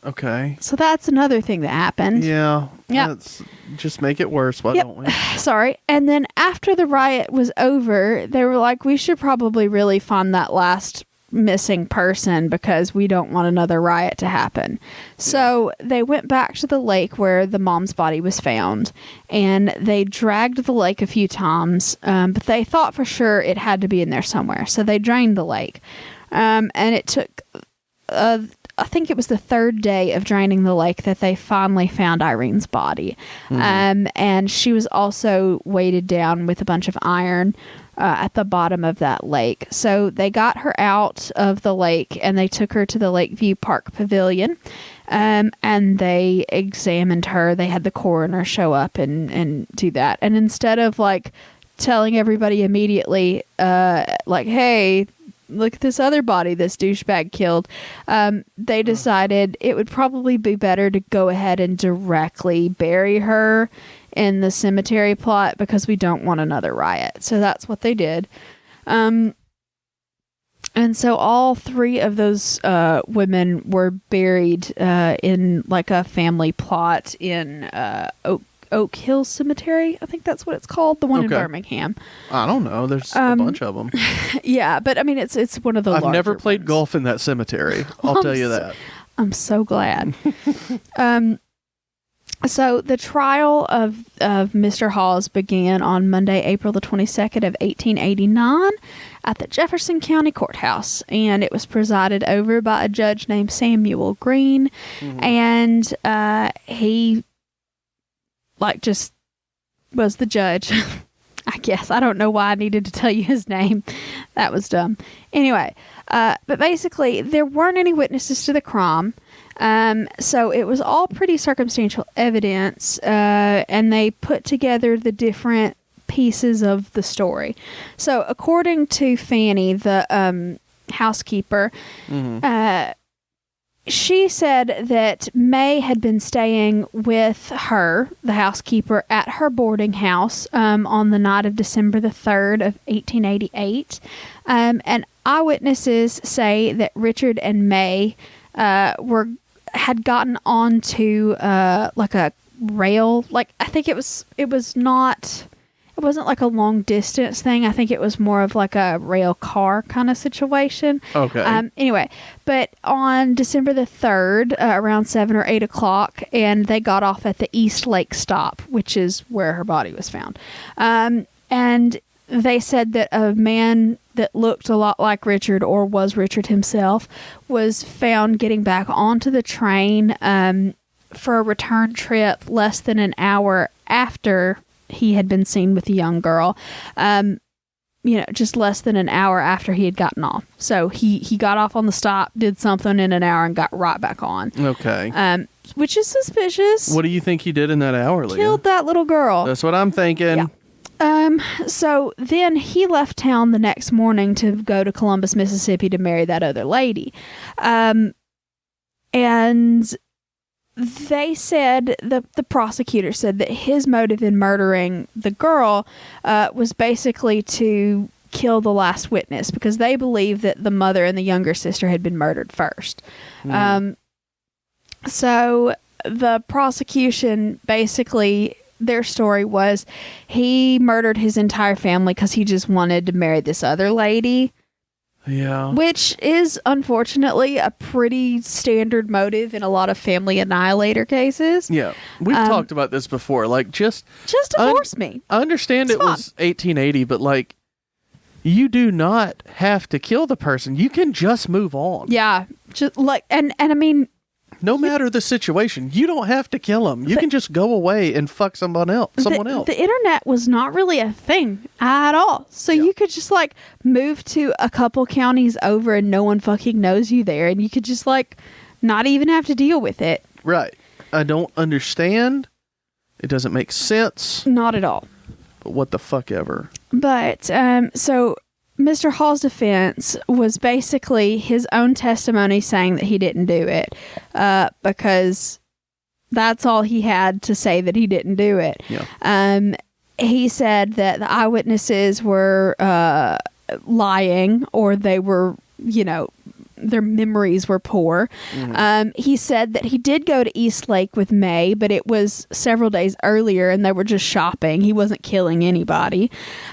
Okay. So that's another thing that happened. Yeah. Let's just make it worse, why don't we? Sorry. And then after the riot was over, they were like, we should probably really find that last missing person because we don't want another riot to happen. So they went back to the lake where the mom's body was found, and they dragged the lake a few times, but they thought for sure it had to be in there somewhere. So they drained the lake. And it took, I think it was the third day of draining the lake that they finally found Irene's body. And she was also weighted down with a bunch of iron at the bottom of that lake. So they got her out of the lake and they took her to the Lakeview Park Pavilion, and they examined her. They had the coroner show up and do that. And instead of telling everybody immediately, hey, look at this other body this douchebag killed, they decided it would probably be better to go ahead and directly bury her in the cemetery plot because we don't want another riot. So that's what they did. And so all three of those women were buried in a family plot in Oak Hill Cemetery. I think that's what it's called. The one in Birmingham. I don't know. There's a bunch of them. Yeah, but I mean, it's one of the larger I've never played ones. golf in that cemetery. I'll tell you that. I'm so glad. So the trial of Mr. Hawes began on Monday, April the 22nd of 1889 at the Jefferson County Courthouse, and it was presided over by a judge named Samuel Green, and he just was the judge. I guess. I don't know why I needed to tell you his name. That was dumb. Anyway, but basically there weren't any witnesses to the crime. So it was all pretty circumstantial evidence, and they put together the different pieces of the story. So according to Fanny, the housekeeper, she said that May had been staying with her, the housekeeper, at her boarding house on the night of December the 3rd of 1888. And eyewitnesses say that Richard and May had gotten onto a rail. I think it was not It wasn't like a long distance thing. I think it was more of like a rail car kind of situation. Okay. Anyway, but on December the 3rd, around 7 or 8 o'clock, and they got off at the East Lake stop, which is where her body was found. And they said that a man that looked a lot like Richard, or was Richard himself, was found getting back onto the train for a return trip less than an hour after he had been seen with a young girl. Just less than an hour after he had gotten off. So he got off on the stop, did something in an hour, and got right back on. Okay. Which is suspicious. What do you think he did in that hour, Leah? Killed that little girl. That's what I'm thinking. Yeah. So then he left town the next morning to go to Columbus, Mississippi to marry that other lady. And they said, the prosecutor said that his motive in murdering the girl was basically to kill the last witness, because they believe that the mother and the younger sister had been murdered first. So the prosecution, basically, their story was he murdered his entire family because he just wanted to marry this other lady. Yeah. Which is, unfortunately, a pretty standard motive in a lot of family annihilator cases. Yeah. We've talked about this before. Like, just divorce me. I understand it was 1880, but, like, you do not have to kill the person. You can just move on. Yeah. Just like, and I mean, no matter the situation, you don't have to kill them. You can just go away and fuck someone else. The internet was not really a thing at all. So you could just like move to a couple counties over and no one fucking knows you there. And you could just like not even have to deal with it. Right. I don't understand. It doesn't make sense. Not at all. But what the fuck ever. But, so Mr. Hall's defense was basically his own testimony saying that he didn't do it, because that's all he had to say that he didn't do it. Yeah. He said that the eyewitnesses were lying, or they were, their memories were poor. Mm-hmm. He said that he did go to East Lake with May, but it was several days earlier and they were just shopping. He wasn't killing anybody.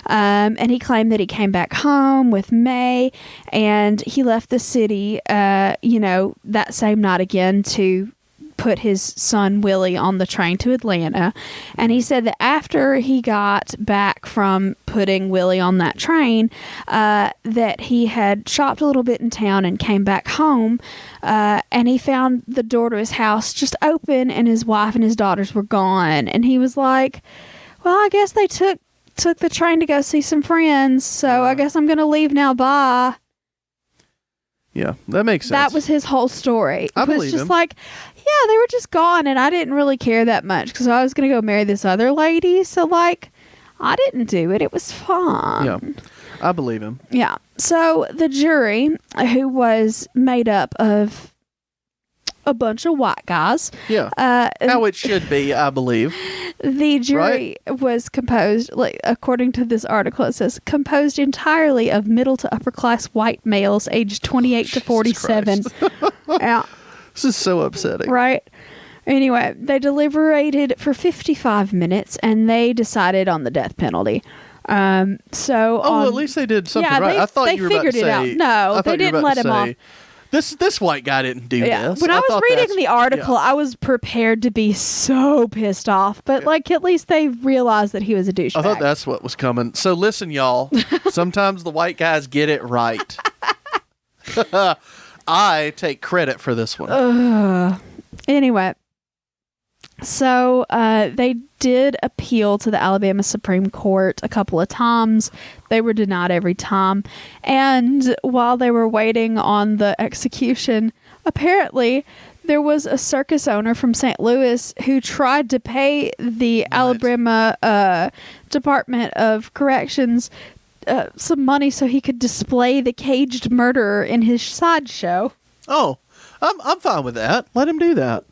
And he claimed that he came back home with May and he left the city, that same night again to put his son Willie on the train to Atlanta. And he said that after he got back from putting Willie on that train, that he had shopped a little bit in town and came back home, and he found the door to his house just open and his wife and his daughters were gone. And he was like, well, I guess they took the train to go see some friends, so I guess I'm gonna leave now, bye. Yeah, that makes sense. That was his whole story. I believe was just him. Like, yeah, they were just gone, and I didn't really care that much because I was going to go marry this other lady. So, like, I didn't do it. It was fun. Yeah, I believe him. Yeah. So the jury, who was made up of a bunch of white guys. Yeah. How it should be, I believe. The jury was composed, like according to this article, it says composed entirely of middle to upper class white males aged 28 to 47. Yeah. This is so upsetting. Right. Anyway, they deliberated for 55 minutes and they decided on the death penalty. At least they did something right. I thought you were about to say. Out. No, they didn't let him off. This white guy didn't do this. When I was reading the article, I was prepared to be so pissed off. But, at least they realized that he was a douchebag. I thought that's what was coming. So, listen, y'all. Sometimes the white guys get it right. I take credit for this one. Anyway. So, they did appeal to the Alabama Supreme Court a couple of times. They were denied every time. And while they were waiting on the execution, apparently there was a circus owner from St. Louis who tried to pay the Alabama Department of Corrections some money so he could display the caged murderer in his sideshow. Oh, I'm fine with that. Let him do that.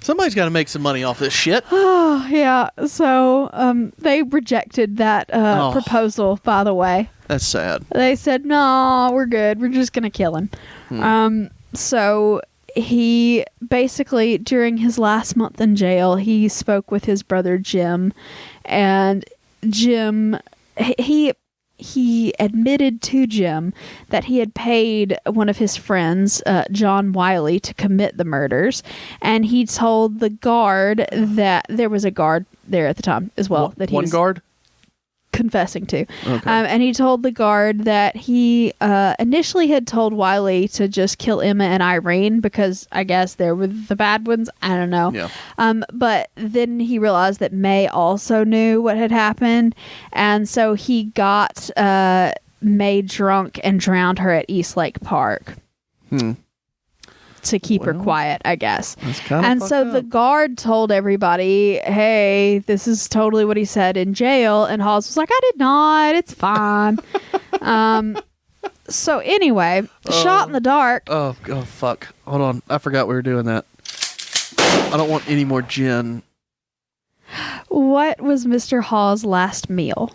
Somebody's got to make some money off this shit. Oh, yeah. So, they rejected that proposal, by the way. That's sad. They said, no, we're good. We're just going to kill him. So, he basically, during his last month in jail, he spoke with his brother Jim. And Jim, he admitted to Jim that he had paid one of his friends, John Wiley, to commit the murders. And he told the guard that there was a guard there at the time as well. That he was guard? Confessing to. Okay. And he told the guard that he initially had told Wiley to just kill Emma and Irene because I guess they were the bad ones. I don't know. Yeah. But then he realized that May also knew what had happened. And so he got May drunk and drowned her at Eastlake Park. To keep her quiet, I guess. And so the guard told everybody, hey, this is totally what he said in jail. And Halls was like, I did not. It's fine. So anyway, shot in the dark. Oh, fuck. Hold on. I forgot we were doing that. I don't want any more gin. What was Mr. Hall's last meal?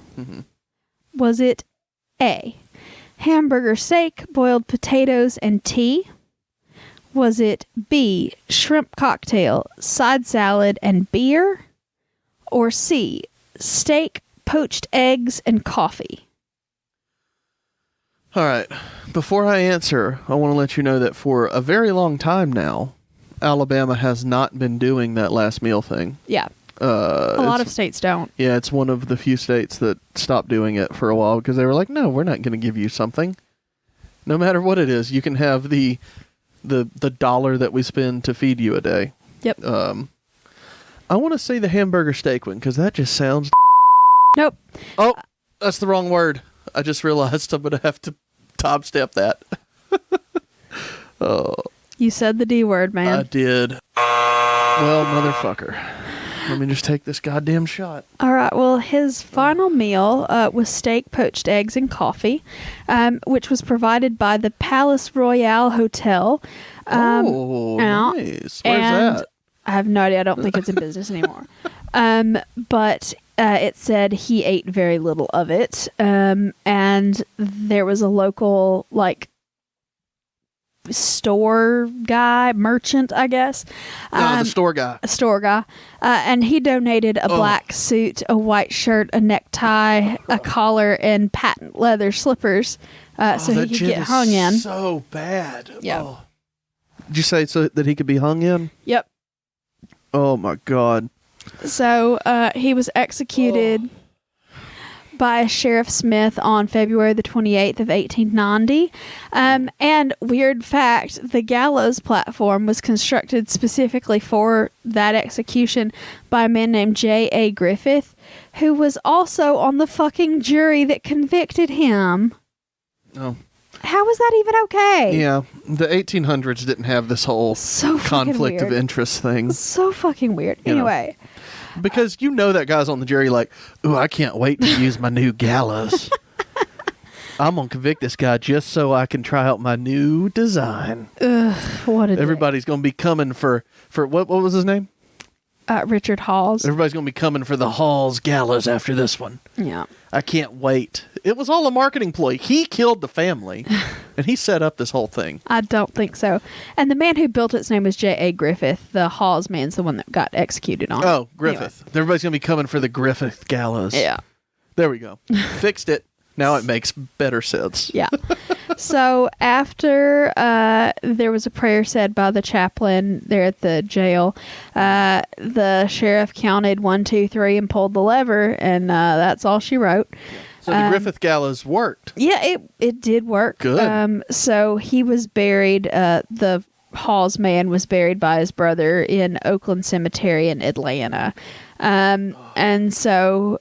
Was it A, hamburger steak, boiled potatoes, and tea? Was it B, shrimp cocktail, side salad, and beer? Or C, steak, poached eggs, and coffee? All right. Before I answer, I want to let you know that for a very long time now, Alabama has not been doing that last meal thing. Yeah. A lot of states don't. Yeah, it's one of the few states that stopped doing it for a while because they were like, no, we're not going to give you something. No matter what it is, you can have the dollar that we spend to feed you a day. Yep. I want to say the hamburger steak one because that just sounds... Nope. Oh, that's the wrong word. I just realized I'm going to have to top step that. Oh. You said the D word, man. I did. Well, motherfucker. Let me just take this goddamn shot. All right. Well, his final meal was steak, poached eggs, and coffee, which was provided by the Palace Royale Hotel. Nice. Where's that? I have no idea. I don't think it's in business anymore. But it said he ate very little of it. And there was a local, store guy, merchant, I guess. The store guy. A store guy. And he donated a black suit, a white shirt, a necktie, a collar, and patent leather slippers so he could get hung in. So bad. Yeah. Oh. Did you say so that he could be hung in? Yep. Oh, my God. So he was executed by Sheriff Smith on February the 28th of 1890. And weird fact, the gallows platform was constructed specifically for that execution by a man named J.A. Griffith, who was also on the fucking jury that convicted him. Oh. How was that even okay? Yeah, the 1800s didn't have this whole conflict of interest thing. So fucking weird. Anyway. Because that guy's on the jury like, ooh, I can't wait to use my new gallows. I'm going to convict this guy just so I can try out my new design. What a Everybody's going to be coming for what was his name? Richard Halls. Everybody's going to be coming for the Halls gallows after this one. Yeah. I can't wait. It was all a marketing ploy. He killed the family, and he set up this whole thing. I don't think so. And the man who built its name was J.A. Griffith. The Halls man's the one that got executed on it. Oh, Griffith. Anyway. Everybody's going to be coming for the Griffith gallows. Yeah. There we go. Fixed it. Now it makes better sense. Yeah. So after there was a prayer said by the chaplain there at the jail, the sheriff counted 1, 2, 3 and pulled the lever, and that's all she wrote. So the Griffith gallows worked. Yeah, it did work. Good. So he was buried, the Halls man was buried by his brother in Oakland Cemetery in Atlanta. And so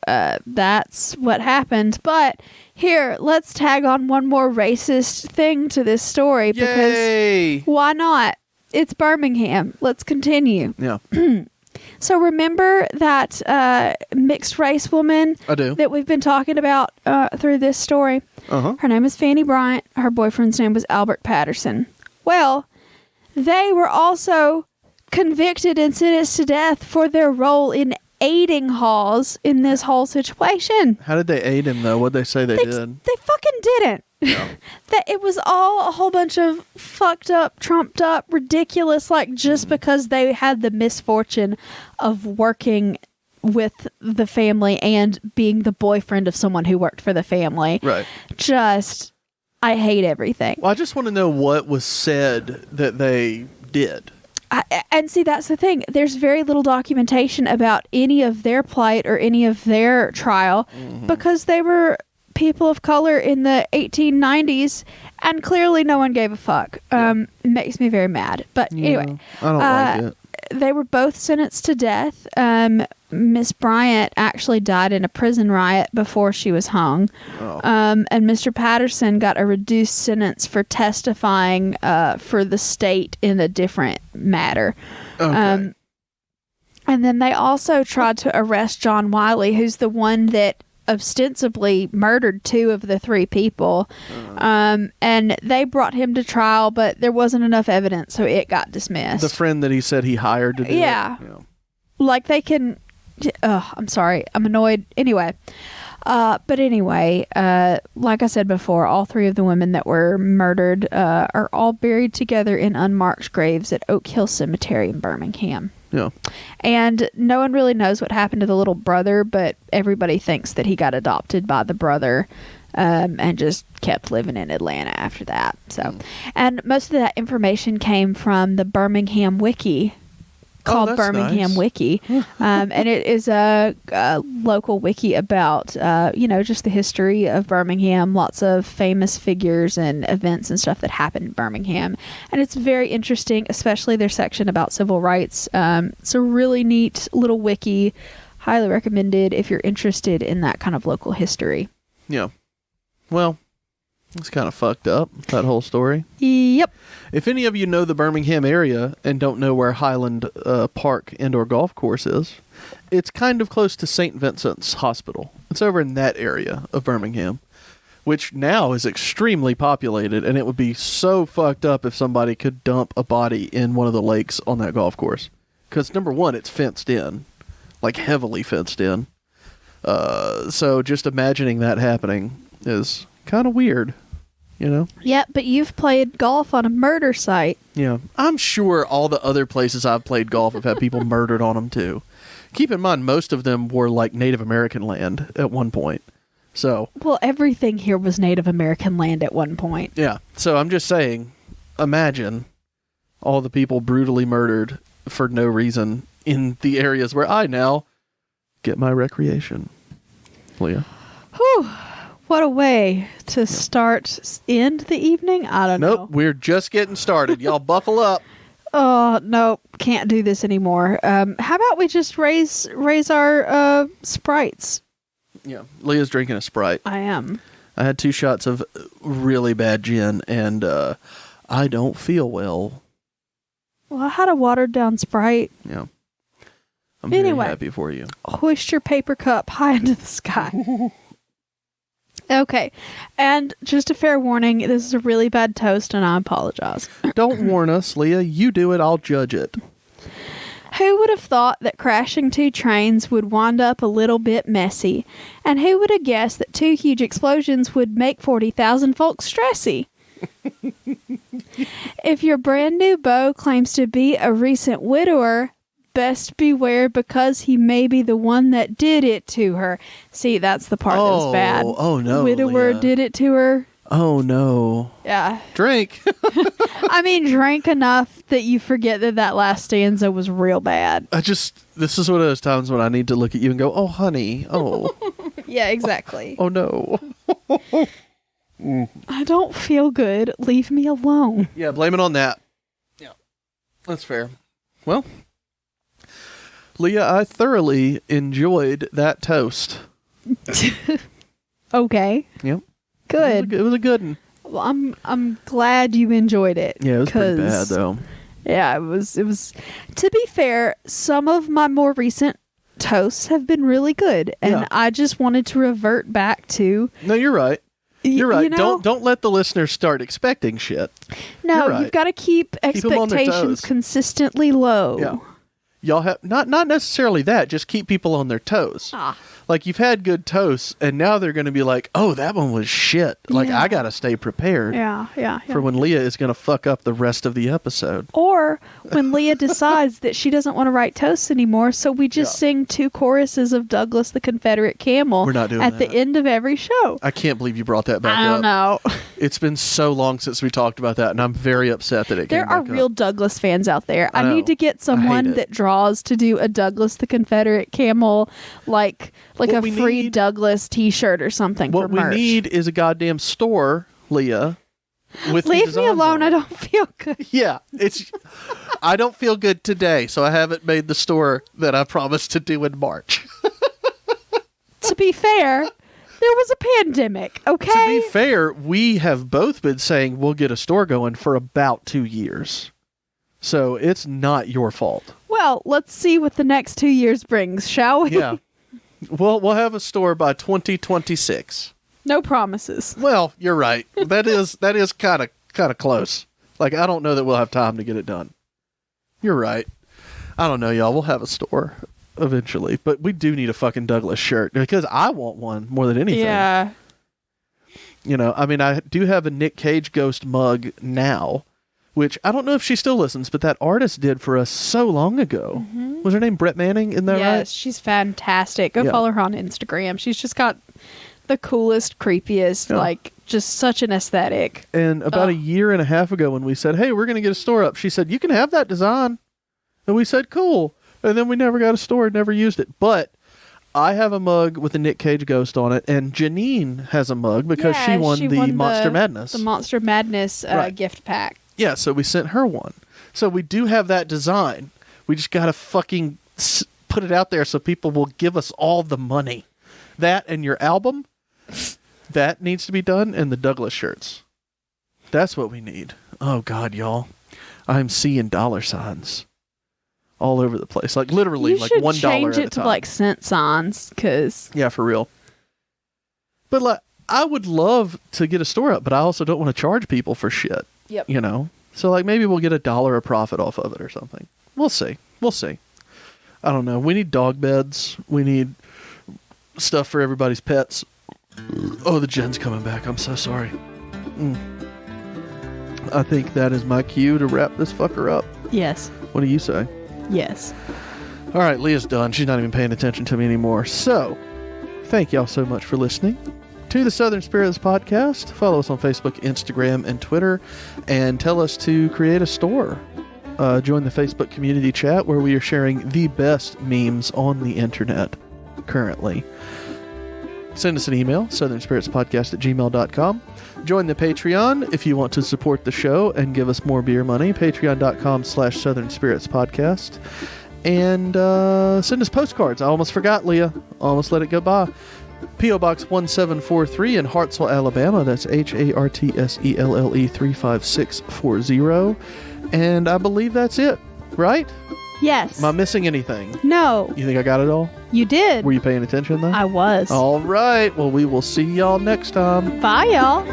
that's what happened. But here, let's tag on one more racist thing to this story. Yay! Because why not? It's Birmingham. Let's continue. Yeah. So remember that mixed race woman I do. that we've been talking about through this story? Uh-huh. Her name is Fanny Bryant. Her boyfriend's name was Albert Patterson. Well, they were also convicted and sentenced to death for their role in aiding Halls in this whole situation. How did they aid him, though? What'd they say they did? They fucking didn't. No. That it was all a whole bunch of fucked up, trumped up, ridiculous, just because they had the misfortune of working with the family and being the boyfriend of someone who worked for the family. Right. I hate everything. Well, I just want to know what was said that they did. And see, that's the thing. There's very little documentation about any of their plight or any of their trial because they were people of color in the 1890s and clearly no one gave a fuck. It makes me very mad. But anyway. I don't like it. They were both sentenced to death. Miss Bryant actually died in a prison riot before she was hung. Oh. And Mr. Patterson got a reduced sentence for testifying for the state in a different matter. Okay. And then they also tried to arrest John Wiley, who's the one that ostensibly murdered 2 of the 3 people. And they brought him to trial, but there wasn't enough evidence, so it got dismissed. The friend that he said he hired to do it? Yeah. Like they can... I'm sorry. I'm annoyed. Anyway. But anyway, like I said before, all 3 of the women that were murdered are all buried together in unmarked graves at Oak Hill Cemetery in Birmingham. Yeah. And no one really knows what happened to the little brother, but everybody thinks that he got adopted by the brother and just kept living in Atlanta after that. So, and most of that information came from the Birmingham Wiki, called Birmingham nice. Wiki. And it is a local wiki about, just the history of Birmingham, lots of famous figures and events and stuff that happened in Birmingham. And it's very interesting, especially their section about civil rights. It's a really neat little wiki. Highly recommended if you're interested in that kind of local history. Yeah. Well, it's kind of fucked up, that whole story. Yep. If any of you know the Birmingham area and don't know where Highland Park Indoor Golf Course is, it's kind of close to St. Vincent's Hospital. It's over in that area of Birmingham, which now is extremely populated, and it would be so fucked up if somebody could dump a body in one of the lakes on that golf course. Because, number one, it's fenced in, like heavily fenced in. So just imagining that happening is kind of weird. You know? Yeah, but you've played golf on a murder site. Yeah. I'm sure all the other places I've played golf have had people murdered on them, too. Keep in mind, most of them were like Native American land at one point. So. Well, everything here was Native American land at one point. Yeah. So I'm just saying, imagine all the people brutally murdered for no reason in the areas where I now get my recreation. Leah. Whew. What a way to end the evening. I don't know. Nope, we're just getting started. Y'all buckle up. Oh, no, can't do this anymore. How about we just raise our Sprites? Yeah, Leah's drinking a Sprite. I am. I had 2 shots of really bad gin, and I don't feel well. Well, I had a watered down Sprite. Yeah. I'm very happy for you. Hoist your paper cup high into the sky. Okay, and just a fair warning, this is a really bad toast, and I apologize. Don't warn us, Leah. You do it, I'll judge it. Who would have thought that crashing 2 trains would wind up a little bit messy? And who would have guessed that 2 huge explosions would make 40,000 folks stressy? If your brand new beau claims to be a recent widower, best beware because he may be the one that did it to her. See, that's the part that was bad. Oh, no, Widower Leah. did it to her. Oh, no. Yeah. Drink. I mean, drank enough that you forget that last stanza was real bad. This is one of those times when I need to look at you and go, oh, honey. Oh. Yeah, exactly. Oh, no. I don't feel good. Leave me alone. Yeah, blame it on that. Yeah. That's fair. Well, Leah, I thoroughly enjoyed that toast. Okay. Yep. Good. It was a good one. Well, I'm glad you enjoyed it. Yeah, it was pretty bad though. Yeah, it was. To be fair, some of my more recent toasts have been really good, and I just wanted to revert back to. No, you're right. You're right. You know, don't let the listeners start expecting shit. No, you've got to keep expectations consistently low. Yeah. y'all have not necessarily that, just keep people on their toes. Like, you've had good toasts, and now they're going to be like, oh, that one was shit. Like, I got to stay prepared. Yeah. For when Leah is going to fuck up the rest of the episode. Or when Leah decides that she doesn't want to write toasts anymore, so we just sing 2 choruses of Douglas the Confederate Camel. We're not doing at that. the end of every show. I can't believe you brought that back up. I don't know. It's been so long since we talked about that, and I'm very upset that it came back up. There are real Douglas fans out there. I need to get someone that draws to do a Douglas the Confederate Camel, like a free Douglas t-shirt or something for merch. What we need is a goddamn store, Leah. Leave me alone. I don't feel good. Yeah, I don't feel good today, so I haven't made the store that I promised to do in March. To be fair, there was a pandemic, okay? To be fair, we have both been saying we'll get a store going for about 2 years. So it's not your fault. Well, let's see what the next 2 years brings, shall we? Yeah. We'll have a store by 2026. No promises. Well, you're right. That is kind of close. Like, I don't know that we'll have time to get it done. You're right. I don't know, y'all. We'll have a store eventually, but we do need a fucking Douglas shirt because I want one more than anything. Yeah. You know, I mean, I do have a Nick Cage ghost mug now, which I don't know if she still listens, but that artist did for us so long ago. Mm-hmm. Was her name Brett Manning? Isn't that right? Yes, she's fantastic. Go follow her on Instagram. She's just got the coolest, creepiest, just such an aesthetic. And about a year and a half ago when we said, hey, we're going to get a store up, she said, you can have that design. And we said, cool. And then we never got a store, never used it. But I have a mug with a Nick Cage ghost on it, and Janine has a mug because she won the Monster Madness. The Monster Madness gift pack. Yeah, so we sent her one. So we do have that design. We just got to fucking put it out there so people will give us all the money. That and your album, that needs to be done, and the Douglas shirts. That's what we need. Oh, God, y'all. I'm seeing dollar signs all over the place. Like, literally, like $1 at a time. You should change it to, like, cent signs, because... Yeah, for real. But, like, I would love to get a store up, but I also don't want to charge people for shit. Yep. You know? So, like, maybe we'll get $1 of profit off of it or something. We'll see. I don't know. We need dog beds. We need stuff for everybody's pets. Oh, the gen's coming back. I'm so sorry. I think that is my cue to wrap this fucker up. Yes. What do you say? Yes. All right, Leah's done. She's not even paying attention to me anymore. So, thank y'all so much for listening to the Southern Spirits Podcast. Follow us on Facebook, Instagram, and Twitter, and tell us to create a store. Join the Facebook community chat where we are sharing the best memes on the internet currently. Send us an email, southernspiritspodcast@gmail.com. Join the Patreon if you want to support the show and give us more beer money. Patreon.com/southernspiritspodcast. And send us postcards. I almost forgot, Leah. Almost let it go by. P.O. Box 1743 in Hartselle, Alabama. That's HARTSELLE 35640. And I believe that's it, right? Yes. Am I missing anything? No. You think I got it all? You did. Were you paying attention, though? I was. All right. Well, we will see y'all next time. Bye, y'all.